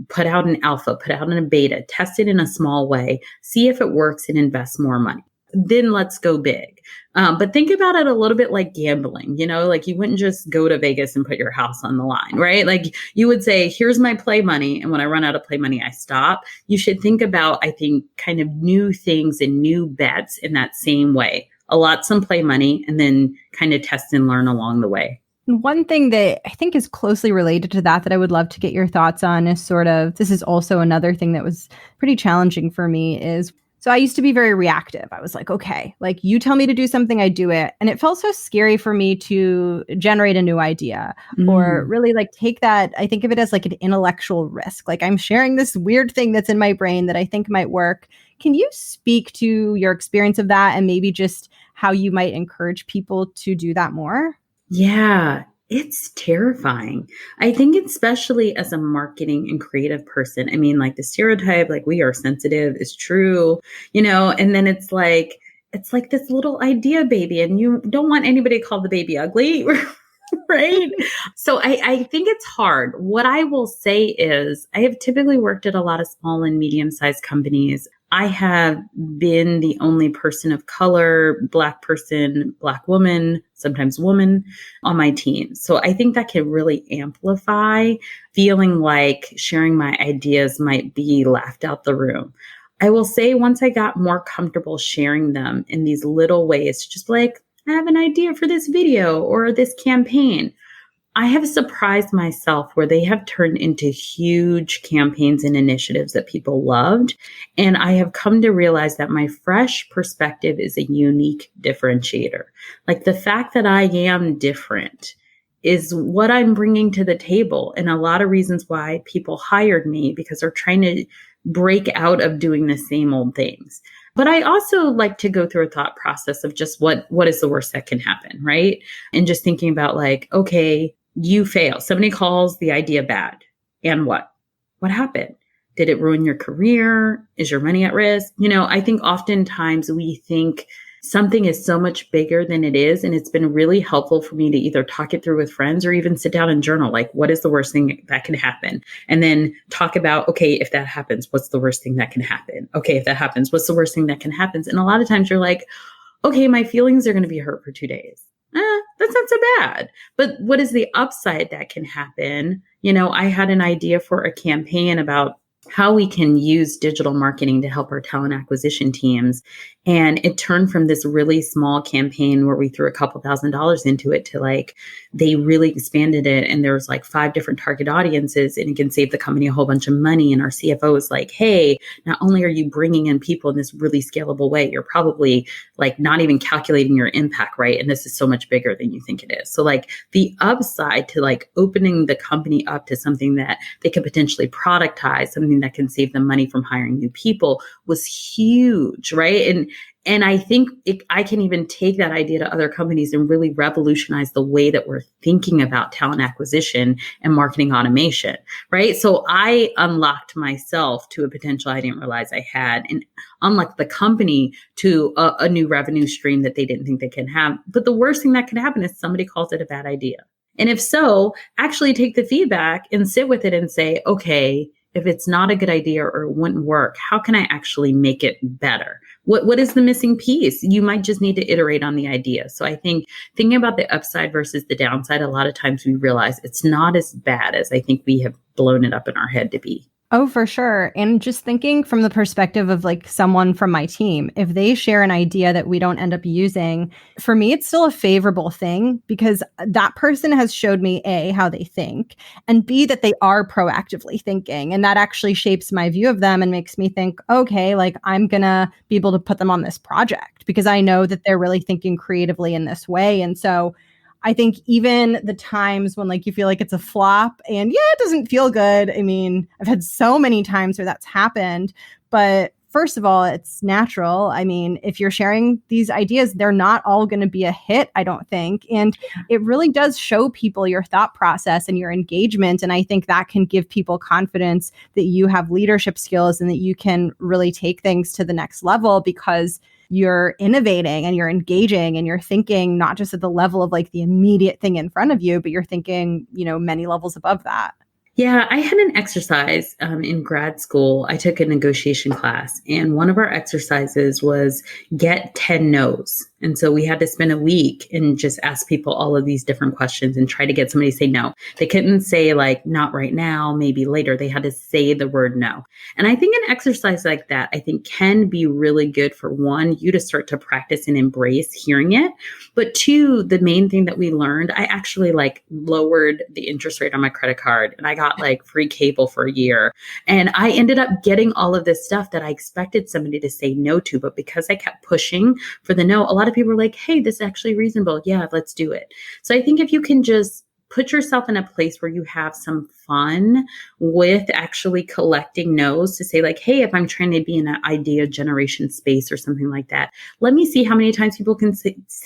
Speaker 1: put out an alpha, put out a beta, test it in a small way, see if it works and invest more money. Then let's go big. But think about it a little bit like gambling, like you wouldn't just go to Vegas and put your house on the line, right? Like you would say, here's my play money. And when I run out of play money, I stop. You should think about, I think, kind of new things and new bets in that same way. Allot some play money and then kind of test and learn along the way.
Speaker 2: One thing that I think is closely related to that I would love to get your thoughts on is this is also another thing that was pretty challenging for me is, so I used to be very reactive. I was like, okay, like you tell me to do something, I do it. And it felt so scary for me to generate a new idea or really like take that. I think of it as like an intellectual risk. Like I'm sharing this weird thing that's in my brain that I think might work. Can you speak to your experience of that and maybe just how you might encourage people to do that more?
Speaker 1: Yeah, it's terrifying. I think especially as a marketing and creative person, I mean, like the stereotype, like we are sensitive is true, and then it's like this little idea baby and you don't want anybody to call the baby ugly. Right? So I think it's hard. What I will say is I have typically worked at a lot of small and medium-sized companies. I have been the only person of color, Black person, Black woman, sometimes woman on my team. So I think that can really amplify feeling like sharing my ideas might be laughed out the room. I will say once I got more comfortable sharing them in these little ways, just like, I have an idea for this video or this campaign. I have surprised myself where they have turned into huge campaigns and initiatives that people loved. And I have come to realize that my fresh perspective is a unique differentiator. Like the fact that I am different is what I'm bringing to the table. And a lot of reasons why people hired me because they're trying to break out of doing the same old things. But I also like to go through a thought process of just what is the worst that can happen, right? And just thinking about like, okay, you fail. Somebody calls the idea bad. And what? What happened? Did it ruin your career? Is your money at risk? I think oftentimes we think something is so much bigger than it is. And it's been really helpful for me to either talk it through with friends or even sit down and journal, like, what is the worst thing that can happen? And then talk about, okay, if that happens, what's the worst thing that can happen? Okay, if that happens, what's the worst thing that can happen? And a lot of times you're like, okay, my feelings are going to be hurt for 2 days. That's not so bad. But what is the upside that can happen? I had an idea for a campaign about how we can use digital marketing to help our talent acquisition teams. And it turned from this really small campaign where we threw a couple $1,000s into it to like, they really expanded it. And there was like 5 different target audiences and it can save the company a whole bunch of money. And our CFO was like, hey, not only are you bringing in people in this really scalable way, you're probably like not even calculating your impact, right? And this is so much bigger than you think it is. So like the upside to like opening the company up to something that they could potentially productize, something that can save them money from hiring new people was huge, right? And I think I can even take that idea to other companies and really revolutionize the way that we're thinking about talent acquisition and marketing automation, right? So I unlocked myself to a potential I didn't realize I had, and unlocked the company to a new revenue stream that they didn't think they can have. But the worst thing that could happen is somebody calls it a bad idea. And if so, actually take the feedback and sit with it and say, okay, if it's not a good idea or it wouldn't work, how can I actually make it better? What is the missing piece? You might just need to iterate on the idea. So I think thinking about the upside versus the downside, a lot of times we realize it's not as bad as I think we have blown it up in our head to be.
Speaker 2: Oh, for sure. And just thinking from the perspective of like someone from my team, if they share an idea that we don't end up using, for me, it's still a favorable thing because that person has showed me A, how they think, and B, that they are proactively thinking. And that actually shapes my view of them and makes me think, okay, like I'm going to be able to put them on this project because I know that they're really thinking creatively in this way. And so I think even the times when like you feel like it's a flop and yeah, it doesn't feel good. I mean, I've had so many times where that's happened, but first of all, it's natural. I mean, if you're sharing these ideas, they're not all going to be a hit, I don't think. And it really does show people your thought process and your engagement. And I think that can give people confidence that you have leadership skills and that you can really take things to the next level because you're innovating and you're engaging and you're thinking not just at the level of like the immediate thing in front of you, but you're thinking, many levels above that.
Speaker 1: Yeah, I had an exercise in grad school. I took a negotiation class, and one of our exercises was get 10 no's. And so we had to spend a week and just ask people all of these different questions and try to get somebody to say no. They couldn't say like, not right now, maybe later. They had to say the word no. And I think an exercise like that, I think can be really good for one, you to start to practice and embrace hearing it. But two, the main thing that we learned, I actually like lowered the interest rate on my credit card and I got like free cable for a year. And I ended up getting all of this stuff that I expected somebody to say no to. But because I kept pushing for the no, a lot of people were like, hey, this is actually reasonable. Yeah, let's do it. So I think if you can just put yourself in a place where you have some fun with actually collecting no's to say like, hey, if I'm trying to be in an idea generation space or something like that, let me see how many times people can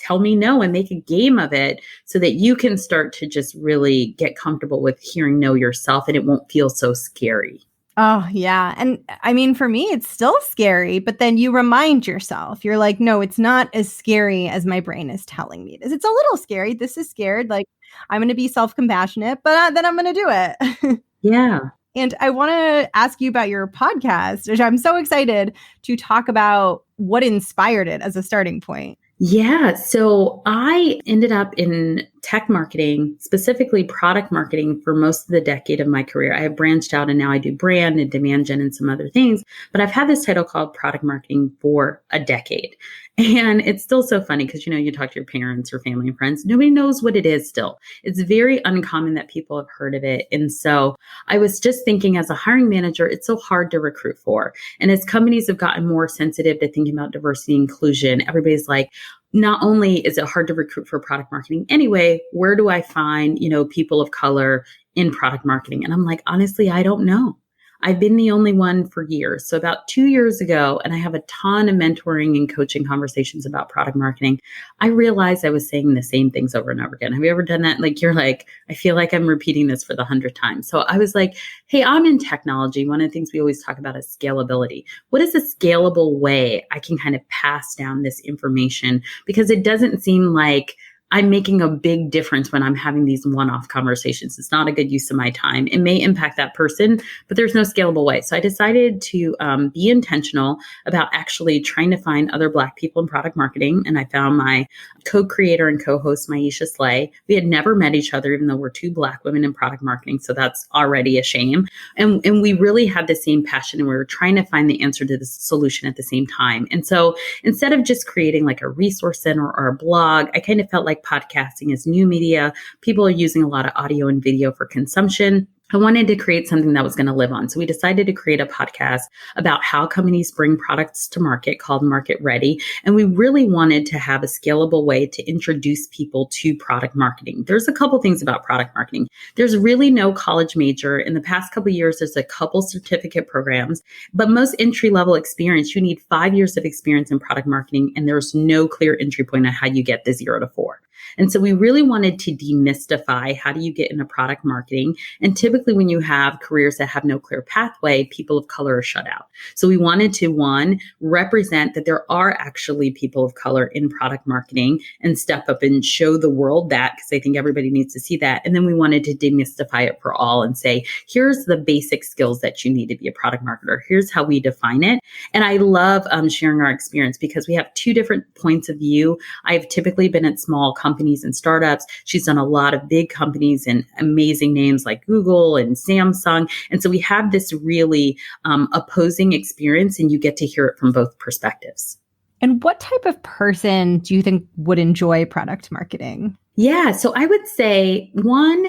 Speaker 1: tell me no and make a game of it so that you can start to just really get comfortable with hearing no yourself and it won't feel so scary.
Speaker 2: Oh, yeah. And I mean, for me, it's still scary, but then you remind yourself, you're like, no, it's not as scary as my brain is telling me it is. It's a little scary. This is scared. Like, I'm going to be self compassionate, but then I'm going to do it.
Speaker 1: Yeah.
Speaker 2: And I want to ask you about your podcast, which I'm so excited to talk about what inspired it as a starting point.
Speaker 1: Yeah. So I ended up in tech marketing, specifically product marketing, for most of the decade of my career. I have branched out and now I do brand and demand gen and some other things, but I've had this title called product marketing for a decade. And it's still so funny because, you talk to your parents or family and friends, nobody knows what it is still. It's very uncommon that people have heard of it. And so I was just thinking, as a hiring manager, it's so hard to recruit for. And as companies have gotten more sensitive to thinking about diversity and inclusion, everybody's like, not only is it hard to recruit for product marketing anyway, where do I find, people of color in product marketing? And I'm like, honestly, I don't know. I've been the only one for years. So about 2 years ago, and I have a ton of mentoring and coaching conversations about product marketing, I realized I was saying the same things over and over again. Have you ever done that? Like, you're like, I feel like I'm repeating this for the 100th time. So I was like, hey, I'm in technology. One of the things we always talk about is scalability. What is a scalable way I can kind of pass down this information? Because it doesn't seem like I'm making a big difference when I'm having these one-off conversations. It's not a good use of my time. It may impact that person, but there's no scalable way. So I decided to be intentional about actually trying to find other Black people in product marketing. And I found my co-creator and co-host, Maisha Slay. We had never met each other, even though we're two Black women in product marketing. So that's already a shame. And we really had the same passion, and we were trying to find the answer to the solution at the same time. And so instead of just creating like a resource center or a blog, I kind of felt like podcasting is new media. People are using a lot of audio and video for consumption. I wanted to create something that was going to live on. So we decided to create a podcast about how companies bring products to market called Market Ready. And we really wanted to have a scalable way to introduce people to product marketing. There's a couple things about product marketing. There's really no college major. In the past couple of years, there's a couple certificate programs, but most entry-level experience, you need 5 years of experience in product marketing, and there's no clear entry point on how you get the 0 to 4. And so we really wanted to demystify, how do you get into product marketing? And typically when you have careers that have no clear pathway, people of color are shut out. So we wanted to, one, represent that there are actually people of color in product marketing and step up and show the world that, because I think everybody needs to see that. And then we wanted to demystify it for all and say, here's the basic skills that you need to be a product marketer. Here's how we define it. And I love sharing our experience because we have two different points of view. I've typically been at small companies and startups. She's done a lot of big companies and amazing names like Google and Samsung. And so we have this really opposing experience, and you get to hear it from both perspectives.
Speaker 2: And what type of person do you think would enjoy product marketing?
Speaker 1: Yeah. So I would say, one,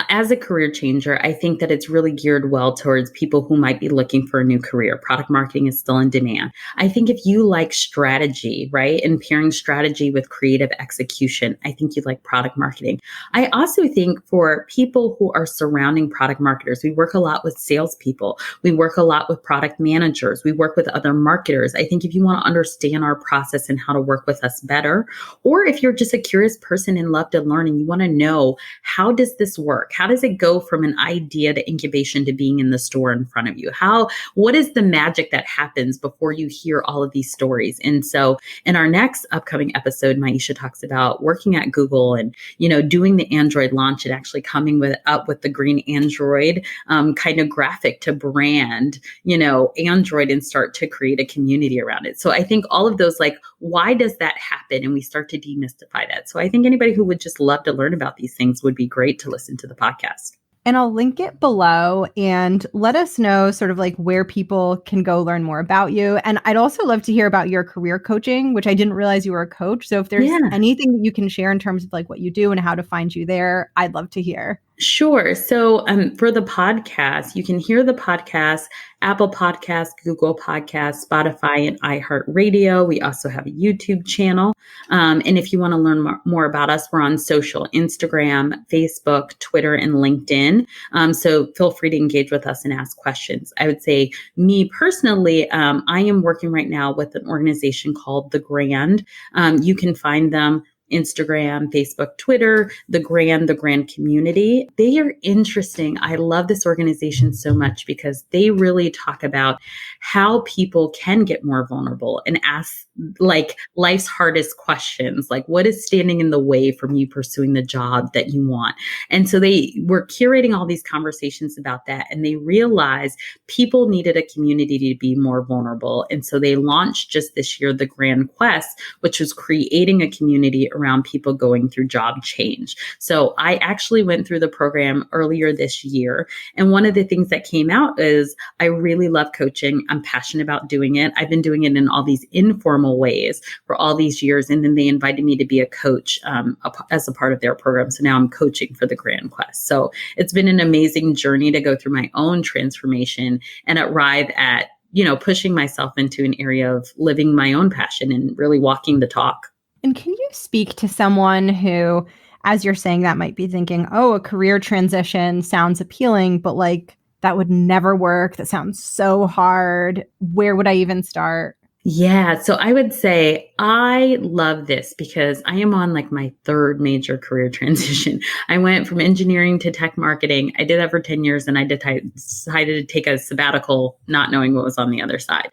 Speaker 1: as a career changer, I think that it's really geared well towards people who might be looking for a new career. Product marketing is still in demand. I think if you like strategy, right, and pairing strategy with creative execution, I think you like product marketing. I also think for people who are surrounding product marketers, we work a lot with salespeople. We work a lot with product managers. We work with other marketers. I think if you want to understand our process and how to work with us better, or if you're just a curious person and love to learn and you want to know, how does this work? How does it go from an idea to incubation to being in the store in front of you? What is the magic that happens before you hear all of these stories? And so in our next upcoming episode, Maisha talks about working at Google and, doing the Android launch and actually coming up with the green Android kind of graphic to brand, Android and start to create a community around it. So I think all of those, like, why does that happen? And we start to demystify that. So I think anybody who would just love to learn about these things would be great to listen to the podcast.
Speaker 2: And I'll link it below, and let us know sort of like where people can go learn more about you. And I'd also love to hear about your career coaching, which I didn't realize you were a coach. So if there's anything that you can share in terms of like what you do and how to find you there, I'd love to hear.
Speaker 1: Sure. So for the podcast, you can hear the podcast, Apple Podcasts, Google Podcasts, Spotify, and iHeartRadio. We also have a YouTube channel. And if you want to learn more about us, we're on social, Instagram, Facebook, Twitter, and LinkedIn. So feel free to engage with us and ask questions. I would say, me personally, I am working right now with an organization called The Grand. You can find them Instagram, Facebook, Twitter, the Grand community. They are interesting. I love this organization so much because they really talk about how people can get more vulnerable and ask like life's hardest questions, like what is standing in the way from you pursuing the job that you want. And so they were curating all these conversations about that, and they realized people needed a community to be more vulnerable. And so they launched just this year the Grand Quest, which was creating a community around people going through job change. So I actually went through the program earlier this year, and one of the things that came out is I really love coaching. I'm passionate about doing it. I've been doing it in all these informal ways for all these years. And then they invited me to be a coach as a part of their program. So now I'm coaching for the Grand Quest. So it's been an amazing journey to go through my own transformation and arrive at, pushing myself into an area of living my own passion and really walking the talk.
Speaker 2: And can you speak to someone who, as you're saying that, might be thinking, oh, a career transition sounds appealing, but like that would never work. That sounds so hard. Where would I even start?
Speaker 1: Yeah. So I would say I love this because I am on like my third major career transition. I went from engineering to tech marketing. I did that for 10 years and I decided to take a sabbatical, not knowing what was on the other side.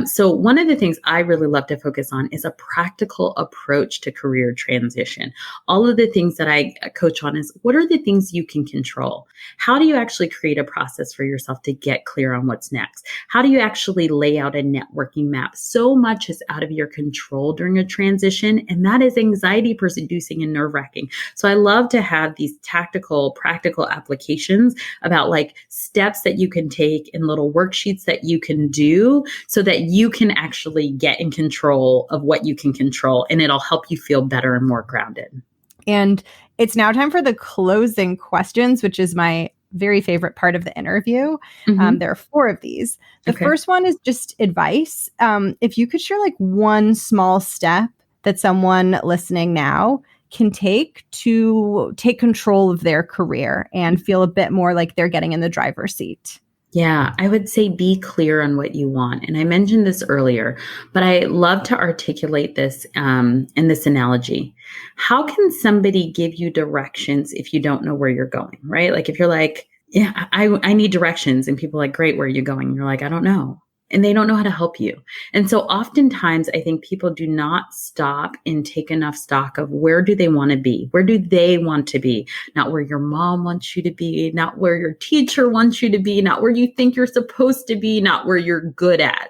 Speaker 1: So one of the things I really love to focus on is a practical approach to career transition. All of the things that I coach on is what are the things you can control? How do you actually create a process for yourself to get clear on what's next? How do you actually lay out a networking map? So much is out of your control during a transition, and that is anxiety producing and nerve-wracking. So I love to have these tactical, practical applications about like steps that you can take and little worksheets that you can do so that you can actually get in control of what you can control, and it'll help you feel better and more grounded.
Speaker 2: And it's now time for the closing questions, which is my very favorite part of the interview. There are 4 of these. The first one is just advice. If you could share like one small step that someone listening now can take to take control of their career and feel a bit more like they're getting in the driver's seat.
Speaker 1: Yeah, I would say be clear on what you want. And I mentioned this earlier, but I love to articulate this in this analogy. How can somebody give you directions if you don't know where you're going, right? Like if you're like, yeah, I need directions, and people are like, great, where are you going? And you're like, I don't know. And they don't know how to help you. And so oftentimes I think people do not stop and take enough stock of where do they want to be? Where do they want to be? Not where your mom wants you to be, not where your teacher wants you to be, not where you think you're supposed to be, not where you're good at,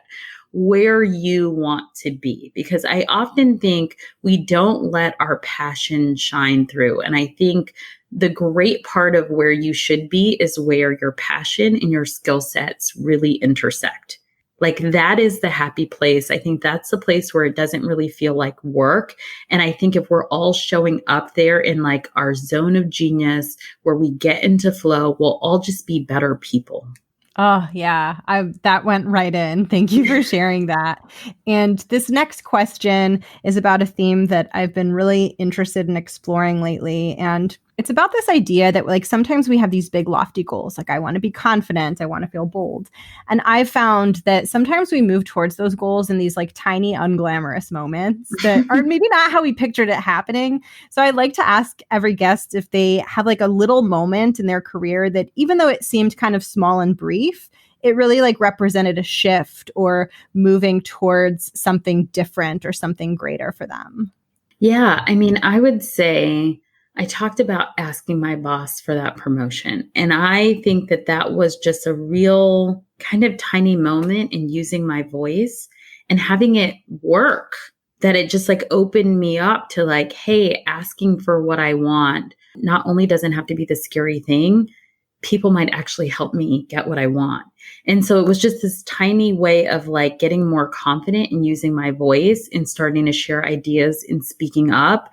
Speaker 1: where you want to be. Because I often think we don't let our passion shine through. And I think the great part of where you should be is where your passion and your skill sets really intersect. Like that is the happy place. I think that's the place where it doesn't really feel like work. And I think if we're all showing up there in like our zone of genius, where we get into flow, we'll all just be better people.
Speaker 2: Oh, yeah. That went right in. Thank you for sharing that. And this next question is about a theme that I've been really interested in exploring lately. And it's about this idea that like sometimes we have these big lofty goals, like I want to be confident, I want to feel bold. And I've found that sometimes we move towards those goals in these like tiny unglamorous moments that are maybe not how we pictured it happening. So I'd like to ask every guest if they have like a little moment in their career that even though it seemed kind of small and brief, it really like represented a shift or moving towards something different or something greater for them.
Speaker 1: Yeah, I mean, I would say I talked about asking my boss for that promotion. And I think that that was just a real kind of tiny moment in using my voice and having it work, that it just like opened me up to like, hey, asking for what I want not only doesn't have to be the scary thing, people might actually help me get what I want. And so it was just this tiny way of like getting more confident in using my voice and starting to share ideas and speaking up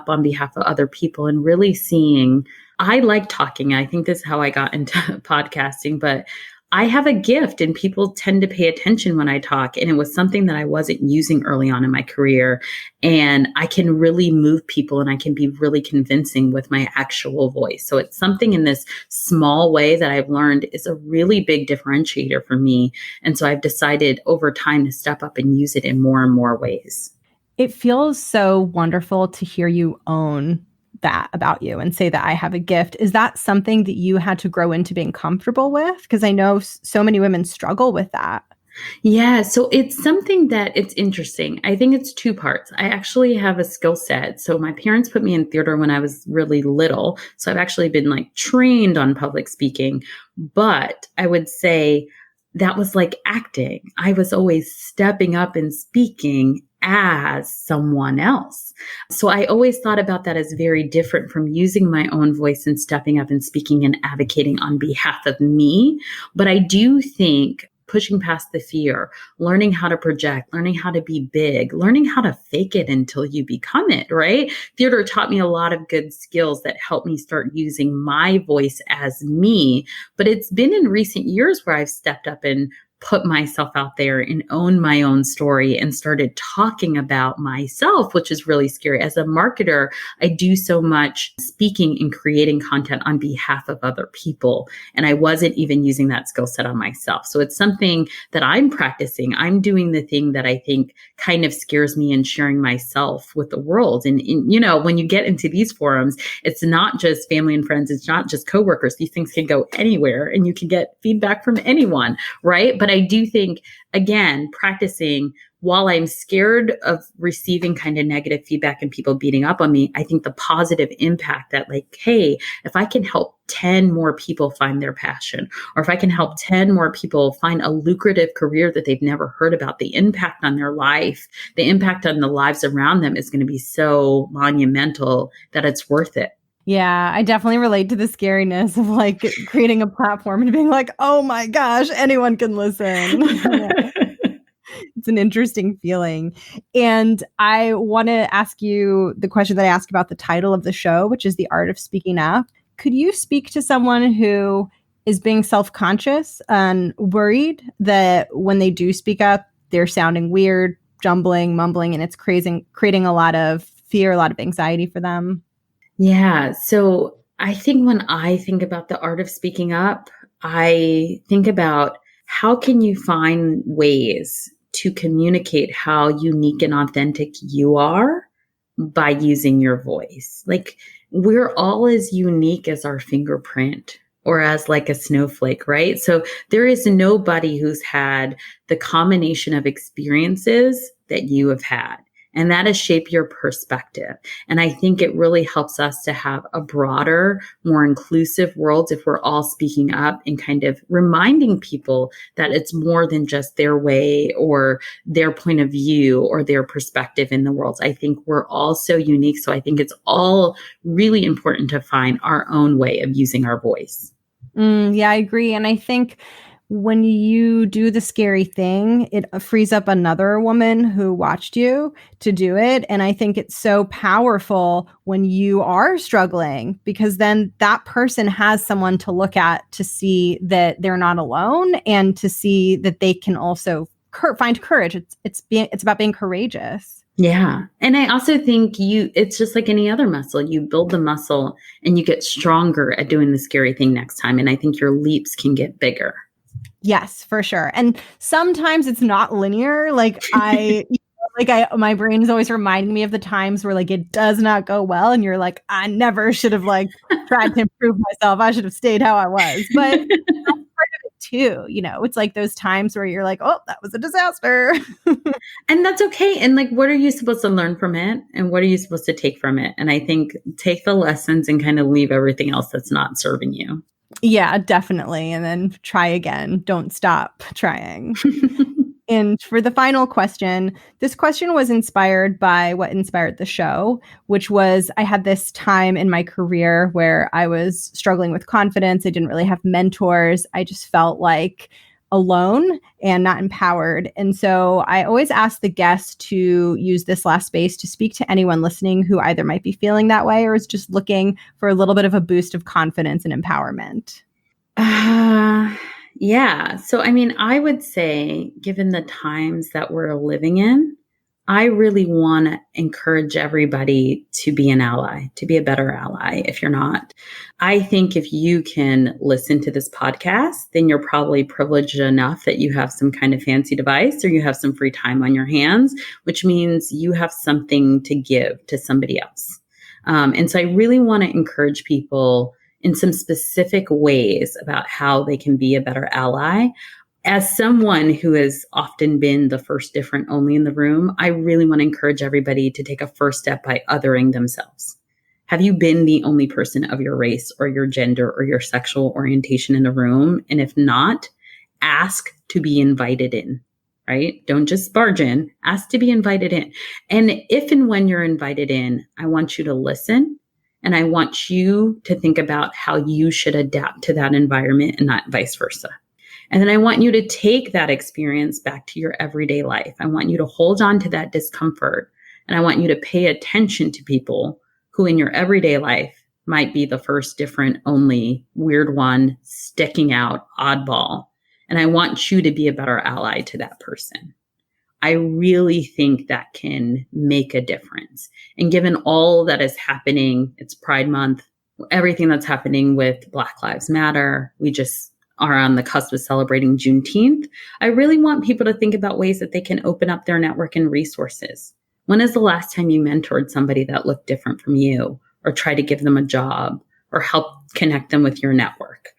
Speaker 1: on behalf of other people and really seeing, I like talking. I think this is how I got into podcasting, but I have a gift and people tend to pay attention when I talk. And it was something that I wasn't using early on in my career. And I can really move people and I can be really convincing with my actual voice. So it's something in this small way that I've learned is a really big differentiator for me. And so I've decided over time to step up and use it in more and more ways.
Speaker 2: It feels so wonderful to hear you own that about you and say that I have a gift. Is that something that you had to grow into being comfortable with? Because I know so many women struggle with that.
Speaker 1: Yeah, so it's something that it's interesting. I think it's two parts. I actually have a skill set. So my parents put me in theater when I was really little. So I've actually been like trained on public speaking, but I would say that was like acting. I was always stepping up and speaking as someone else. So I always thought about that as very different from using my own voice and stepping up and speaking and advocating on behalf of me. But I do think pushing past the fear, learning how to project, learning how to be big, learning how to fake it until you become it, right? Theater taught me a lot of good skills that helped me start using my voice as me. But it's been in recent years where I've stepped up and put myself out there and own my own story and started talking about myself, which is really scary. As a marketer, I do so much speaking and creating content on behalf of other people. And I wasn't even using that skill set on myself. So it's something that I'm practicing. I'm doing the thing that I think kind of scares me in sharing myself with the world. And you know, when you get into these forums, it's not just family and friends. It's not just coworkers. These things can go anywhere and you can get feedback from anyone, right? But I do think, again, practicing while I'm scared of receiving kind of negative feedback and people beating up on me, I think the positive impact that like, hey, if I can help 10 more people find their passion, or if I can help 10 more people find a lucrative career that they've never heard about, the impact on their life, the impact on the lives around them is going to be so monumental that it's worth it.
Speaker 2: Yeah, I definitely relate to the scariness of like creating a platform and being like, oh my gosh, anyone can listen. It's an interesting feeling. And I want to ask you the question that I asked about the title of the show, which is The Art of Speaking Up. Could you speak to someone who is being self-conscious and worried that when they do speak up, they're sounding weird, jumbling, mumbling, and it's creating a lot of fear, a lot of anxiety for them?
Speaker 1: Yeah. So I think when I think about the art of speaking up, I think about how can you find ways to communicate how unique and authentic you are by using your voice. Like we're all as unique as our fingerprint or as like a snowflake, right? So there is nobody who's had the combination of experiences that you have had. And that has shaped your perspective. And I think it really helps us to have a broader, more inclusive world if we're all speaking up and kind of reminding people that it's more than just their way or their point of view or their perspective in the world. I think we're all so unique. So I think it's all really important to find our own way of using our voice.
Speaker 2: Yeah, I agree. And I think when you do the scary thing, it frees up another woman who watched you to do it. And I think it's so powerful when you are struggling because then that person has someone to look at to see that they're not alone and to see that they can also find courage. It's about being courageous.
Speaker 1: Yeah. And I also think it's just like any other muscle. You build the muscle and you get stronger at doing the scary thing next time. And I think your leaps can get bigger.
Speaker 2: Yes, for sure. And sometimes it's not linear. My brain is always reminding me of the times where like it does not go well and you're like, I never should have like tried to improve myself. I should have stayed how I was. But that's part of it too. You know, it's like those times where you're like, oh, that was a disaster.
Speaker 1: And that's okay. And like, what are you supposed to learn from it? And what are you supposed to take from it? And I think take the lessons and kind of leave everything else that's not serving you.
Speaker 2: Yeah, definitely. And then try again. Don't stop trying. And for the final question, this question was inspired by what inspired the show, which was I had this time in my career where I was struggling with confidence. I didn't really have mentors. I just felt like alone and not empowered. And so I always ask the guests to use this last space to speak to anyone listening who either might be feeling that way or is just looking for a little bit of a boost of confidence and empowerment.
Speaker 1: Yeah. So, I mean, I would say, given the times that we're living in, I really want to encourage everybody to be an ally, to be a better ally if you're not. I think if you can listen to this podcast, then you're probably privileged enough that you have some kind of fancy device or you have some free time on your hands, which means you have something to give to somebody else. And so I really want to encourage people in some specific ways about how they can be a better ally. As someone who has often been the first different only in the room, I really want to encourage everybody to take a first step by othering themselves. Have you been the only person of your race or your gender or your sexual orientation in the room? And if not, ask to be invited in, right? Don't just barge in, ask to be invited in. And if and when you're invited in, I want you to listen and I want you to think about how you should adapt to that environment and not vice versa. And then I want you to take that experience back to your everyday life. I want you to hold on to that discomfort. And I want you to pay attention to people who in your everyday life might be the first, different, only, weird one, sticking out, oddball. And I want you to be a better ally to that person. I really think that can make a difference. And given all that is happening, it's Pride Month, everything that's happening with Black Lives Matter, we just are on the cusp of celebrating Juneteenth. I really want people to think about ways that they can open up their network and resources. When is the last time you mentored somebody that looked different from you, or tried to give them a job, or help connect them with your network?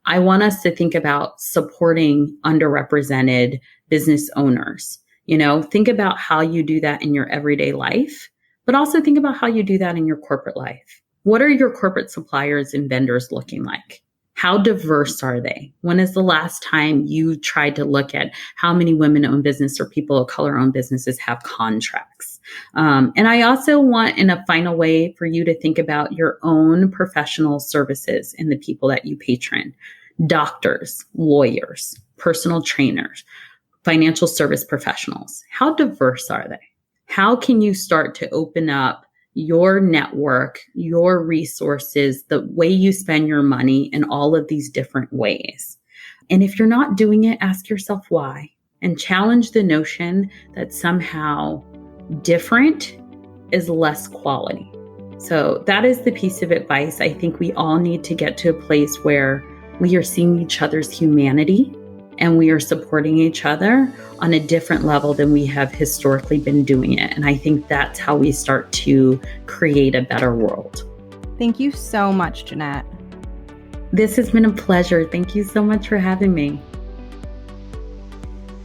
Speaker 1: I want us to think about supporting underrepresented business owners. Think about how you do that in your everyday life, but also think about how you do that in your corporate life. What are your corporate suppliers and vendors looking like? How diverse are they? When is the last time you tried to look at how many women-owned business or people of color-owned businesses have contracts? And I also want, in a final way, for you to think about your own professional services and the people that you patron. Doctors, lawyers, personal trainers, financial service professionals. How diverse are they? How can you start to open up your network, your resources, the way you spend your money in all of these different ways? And if you're not doing it, ask yourself why, and challenge the notion that somehow different is less quality. So that is the piece of advice. I think we all need to get to a place where we are seeing each other's humanity and we are supporting each other on a different level than we have historically been doing it. And I think that's how we start to create a better world.
Speaker 2: Thank you so much, Jeanette.
Speaker 1: This has been a pleasure. Thank you so much for having me.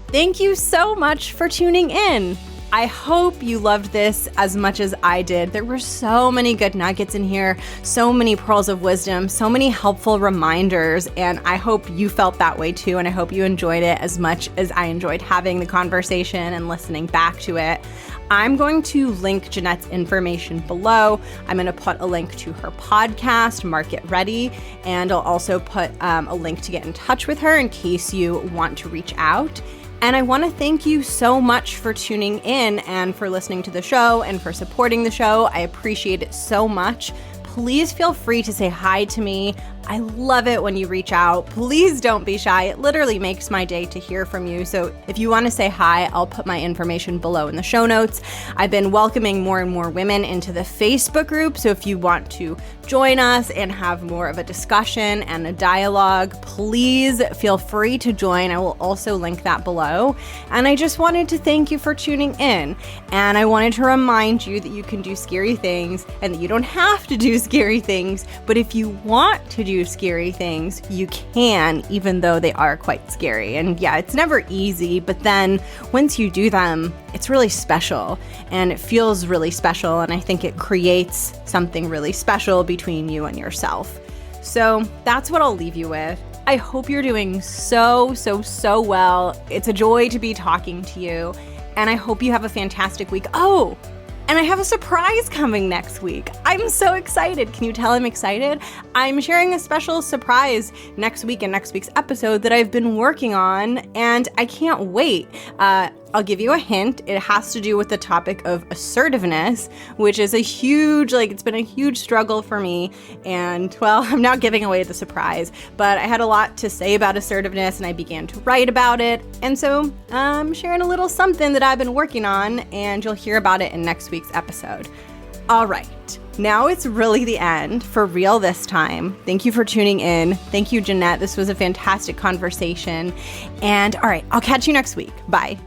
Speaker 2: Thank you so much for tuning in. I hope you loved this as much as I did. There were so many good nuggets in here, so many pearls of wisdom, so many helpful reminders, and I hope you felt that way too, and I hope you enjoyed it as much as I enjoyed having the conversation and listening back to it. I'm going to link Jeanette's information below. I'm going to put a link to her podcast, Market Ready, and I'll also put a link to get in touch with her in case you want to reach out. And I want to thank you so much for tuning in and for listening to the show and for supporting the show. I appreciate it so much. Please feel free to say hi to me. I love it when you reach out. Please don't be shy. It literally makes my day to hear from you. So if you want to say hi, I'll put my information below in the show notes. I've been welcoming more and more women into the Facebook group. So if you want to join us and have more of a discussion and a dialogue, please feel free to join. I will also link that below. And I just wanted to thank you for tuning in. And I wanted to remind you that you can do scary things and that you don't have to do scary things. But if you want to do scary things, you can, even though they are quite scary. And yeah, it's never easy, but then once you do them, it's really special and it feels really special. And I think it creates something really special between you and yourself. So that's what I'll leave you with. I hope you're doing so well. It's a joy to be talking to you. And I hope you have a fantastic week. Oh, And I have a surprise coming next week. I'm so excited. Can you tell I'm excited? I'm sharing a special surprise next week in next week's episode that I've been working on, and I can't wait. I'll give you a hint. It has to do with the topic of assertiveness, which is it's been a huge struggle for me. And well, I'm not giving away the surprise, but I had a lot to say about assertiveness and I began to write about it. And so I'm sharing a little something that I've been working on, and you'll hear about it in next week's episode. All right. Now it's really the end, for real this time. Thank you for tuning in. Thank you, Jeanette. This was a fantastic conversation. And all right, I'll catch you next week. Bye.